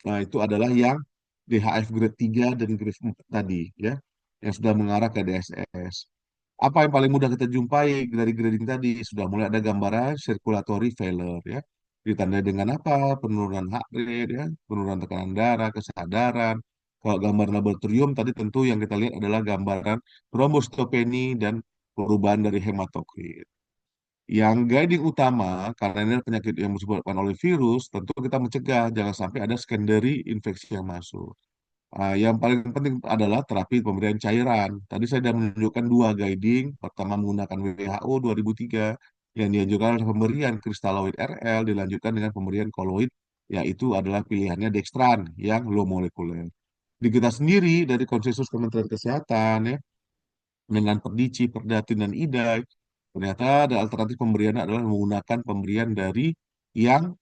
[SPEAKER 5] nah itu adalah yang DHF grade 3 dan grade 4 tadi ya, yang sudah mengarah ke DSS. Apa yang paling mudah kita jumpai dari grading tadi? Sudah mulai ada gambaran circulatory failure ya. Ditandai dengan apa? Penurunan heart rate ya, penurunan tekanan darah, kesadaran. Kalau gambar laboratorium tadi tentu yang kita lihat adalah gambaran trombositopeni dan perubahan dari hematokrit. Yang guiding utama, karena ini adalah penyakit yang disebabkan oleh virus, tentu kita mencegah jangan sampai ada secondary infeksi yang masuk. Yang paling penting adalah terapi pemberian cairan. Tadi saya sudah menunjukkan dua guiding. Pertama menggunakan WHO 2003 yang dianjurkan adalah pemberian kristaloid RL dilanjutkan dengan pemberian koloid, yaitu adalah pilihannya dextran yang low molekuler. Di kita sendiri dari konsensus Kementerian Kesehatan ya, dengan Perdici, Perdatin, dan IDAI, ternyata ada alternatif pemberian adalah menggunakan pemberian dari yang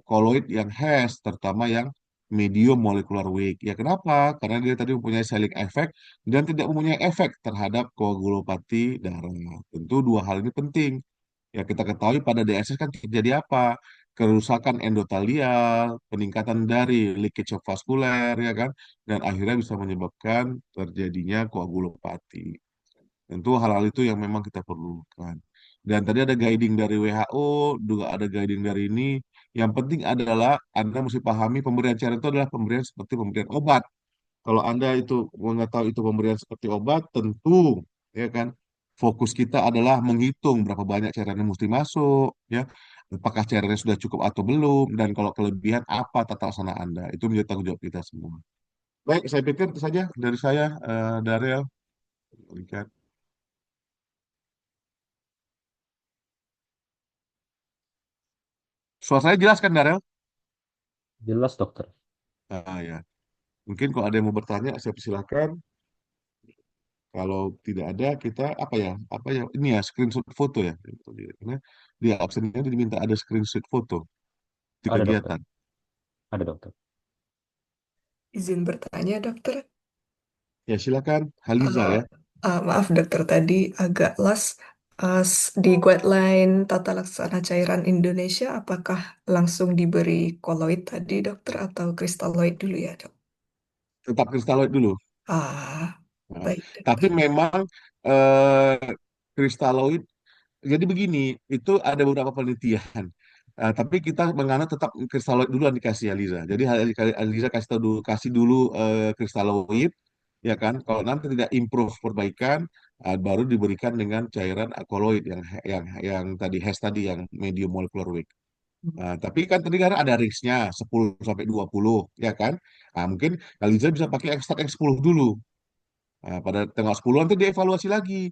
[SPEAKER 5] koloid yang has, terutama yang medium molecular weight. Ya kenapa? Karena dia tadi mempunyai selling effect dan tidak mempunyai efek terhadap koagulopati darah. Tentu dua hal ini penting. Ya kita ketahui pada DSS kan terjadi apa? Kerusakan endotelial, peningkatan dari leakage vaskuler, ya kan? Dan akhirnya bisa menyebabkan terjadinya koagulopati. Tentu hal-hal itu yang memang kita perlukan. Dan tadi ada guiding dari WHO, juga ada guiding dari ini. Yang penting adalah Anda mesti pahami pemberian cairan itu adalah pemberian seperti pemberian obat. Kalau Anda itu mengetahui itu pemberian seperti obat, tentu ya kan fokus kita adalah menghitung berapa banyak cairan yang mesti masuk, ya. Apakah cairannya sudah cukup atau belum, dan kalau kelebihan apa tata laksana Anda. Itu menjadi tanggung jawab kita semua. Baik, saya pikir itu saja dari saya, Daryl. Suara saya jelas kan, Darel?
[SPEAKER 2] Jelas, dokter.
[SPEAKER 5] Ya. Mungkin kalau ada yang mau bertanya, saya persilahkan. Kalau tidak ada, kita apa ya? Ini ya screenshot foto ya. Karena di absennya diminta ada screenshot foto di
[SPEAKER 2] Ada, dokter.
[SPEAKER 5] kegiatan.
[SPEAKER 2] Ada, dokter.
[SPEAKER 4] Izin bertanya, dokter.
[SPEAKER 5] Ya silakan, Haliza
[SPEAKER 4] Eh,
[SPEAKER 5] ya.
[SPEAKER 4] Maaf, dokter, tadi agak las. Di guideline tata laksana cairan Indonesia, apakah langsung diberi koloid tadi, dokter, atau kristaloid dulu ya, dok?
[SPEAKER 5] Tetap kristaloid dulu.
[SPEAKER 4] Ah,
[SPEAKER 5] Nah,
[SPEAKER 4] baik,
[SPEAKER 5] tapi
[SPEAKER 4] dokter.
[SPEAKER 5] memang eh, kristaloid. Jadi begini, itu ada beberapa penelitian. Tapi kita menganut tetap kristaloid dulu yang dikasih Aliza. Jadi Aliza kasih dulu kristaloid, ya kan? Kalau nanti tidak improve perbaikan, baru diberikan dengan cairan koloid yang tadi HES tadi yang medium molecular weight. Tapi kan tadi kan ada risknya 10 sampai 20, ya kan? Mungkin Aliza bisa pakai ekstrak yang 10 dulu. Pada tanggal 10 nanti dievaluasi lagi.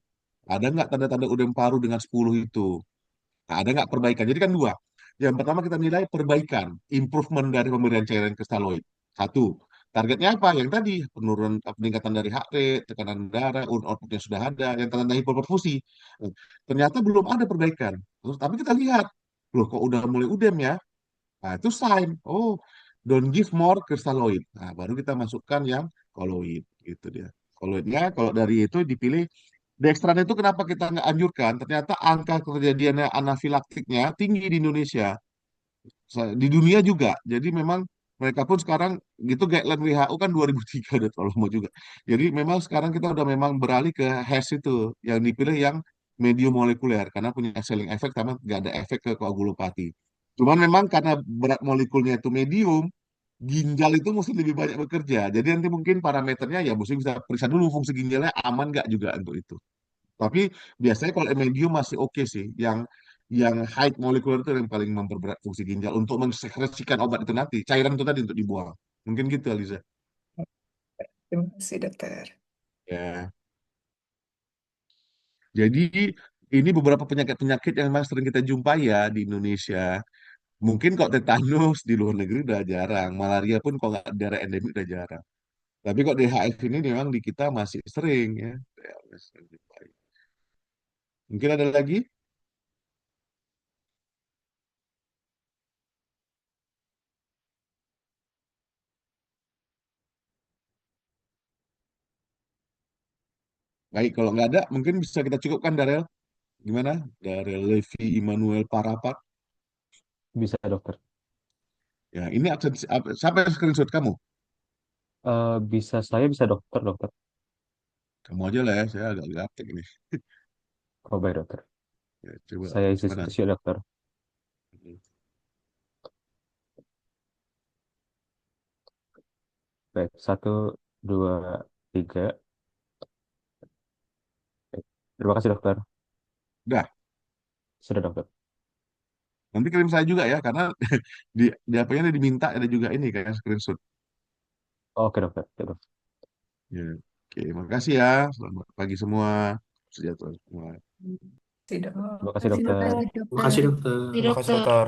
[SPEAKER 5] Ada nggak tanda-tanda udem paru dengan 10 itu? Nah, ada nggak perbaikan? Jadi kan dua. Yang pertama kita nilai perbaikan, improvement dari pemberian cairan kristaloid. Satu, targetnya apa? Yang tadi, penurunan peningkatan dari heart rate, tekanan darah, outputnya sudah ada, yang tanda hipoperfusi. Eh, Ternyata belum ada perbaikan. Terus, tapi kita lihat, loh kok udah mulai udem ya? Nah, itu sign. Oh, don't give more crystalloid. Nah, baru kita masukkan yang colloid. Gitu dia. Colloidnya, kalau dari itu dipilih. Dextran itu kenapa kita nggak anjurkan? Ternyata angka kejadiannya anafilaktiknya tinggi di Indonesia. Di dunia juga. Jadi memang mereka pun sekarang, gitu guideline WHO kan 2003 udah terlalu lama juga. Jadi memang sekarang kita udah memang beralih ke HAS itu. Yang dipilih yang medium molekuler. Karena punya selling effect sama nggak ada efek ke koagulopati. Cuman memang karena berat molekulnya itu medium, ginjal itu mesti lebih banyak bekerja. Jadi nanti mungkin parameternya ya mesti bisa periksa dulu fungsi ginjalnya aman nggak juga untuk itu. Tapi biasanya kalau medium masih oke sih. Yang high molekuler itu yang paling memperberat fungsi ginjal untuk mensekresikan obat itu nanti, cairan itu tadi untuk dibuang. Mungkin gitu, Aliza.
[SPEAKER 4] Terima kasih, dokter.
[SPEAKER 5] Ya. Jadi ini beberapa penyakit-penyakit yang memang sering kita jumpai ya di Indonesia. Mungkin kok tetanus di luar negeri udah jarang, malaria pun kalau nggak daerah endemik udah jarang. Tapi kok DHF ini memang di kita masih sering ya. Ya, masih sering jumpai. Mungkin ada lagi? Baik, kalau nggak ada, mungkin bisa kita cukupkan Darel. Gimana? Darel Levi Immanuel Parapat.
[SPEAKER 2] Bisa, dokter.
[SPEAKER 5] Ya, ini absen, siapa yang screenshot kamu?
[SPEAKER 2] Bisa saya, bisa dokter, dokter.
[SPEAKER 5] Kamu aja lah ya, saya agak gaptek ini.
[SPEAKER 2] Oh, baik, dokter.
[SPEAKER 5] Ya, coba,
[SPEAKER 2] Saya isi
[SPEAKER 5] mana?
[SPEAKER 2] screenshot, dokter. Baik, satu, dua, tiga. Baik. Terima kasih, dokter.
[SPEAKER 5] Udah,
[SPEAKER 2] Sudah, dokter.
[SPEAKER 5] nanti kirim saya juga ya, karena di apa-nya diminta ada juga ini kayak screenshot.
[SPEAKER 2] Oke, dokter. Ya, dokter.
[SPEAKER 5] Ya, oke, makasih ya. Selamat pagi semua. Sejahtera semua.
[SPEAKER 4] Tidak.
[SPEAKER 2] Terima kasih, dokter.
[SPEAKER 3] Terima kasih dokter.
[SPEAKER 6] Terima kasih, dokter.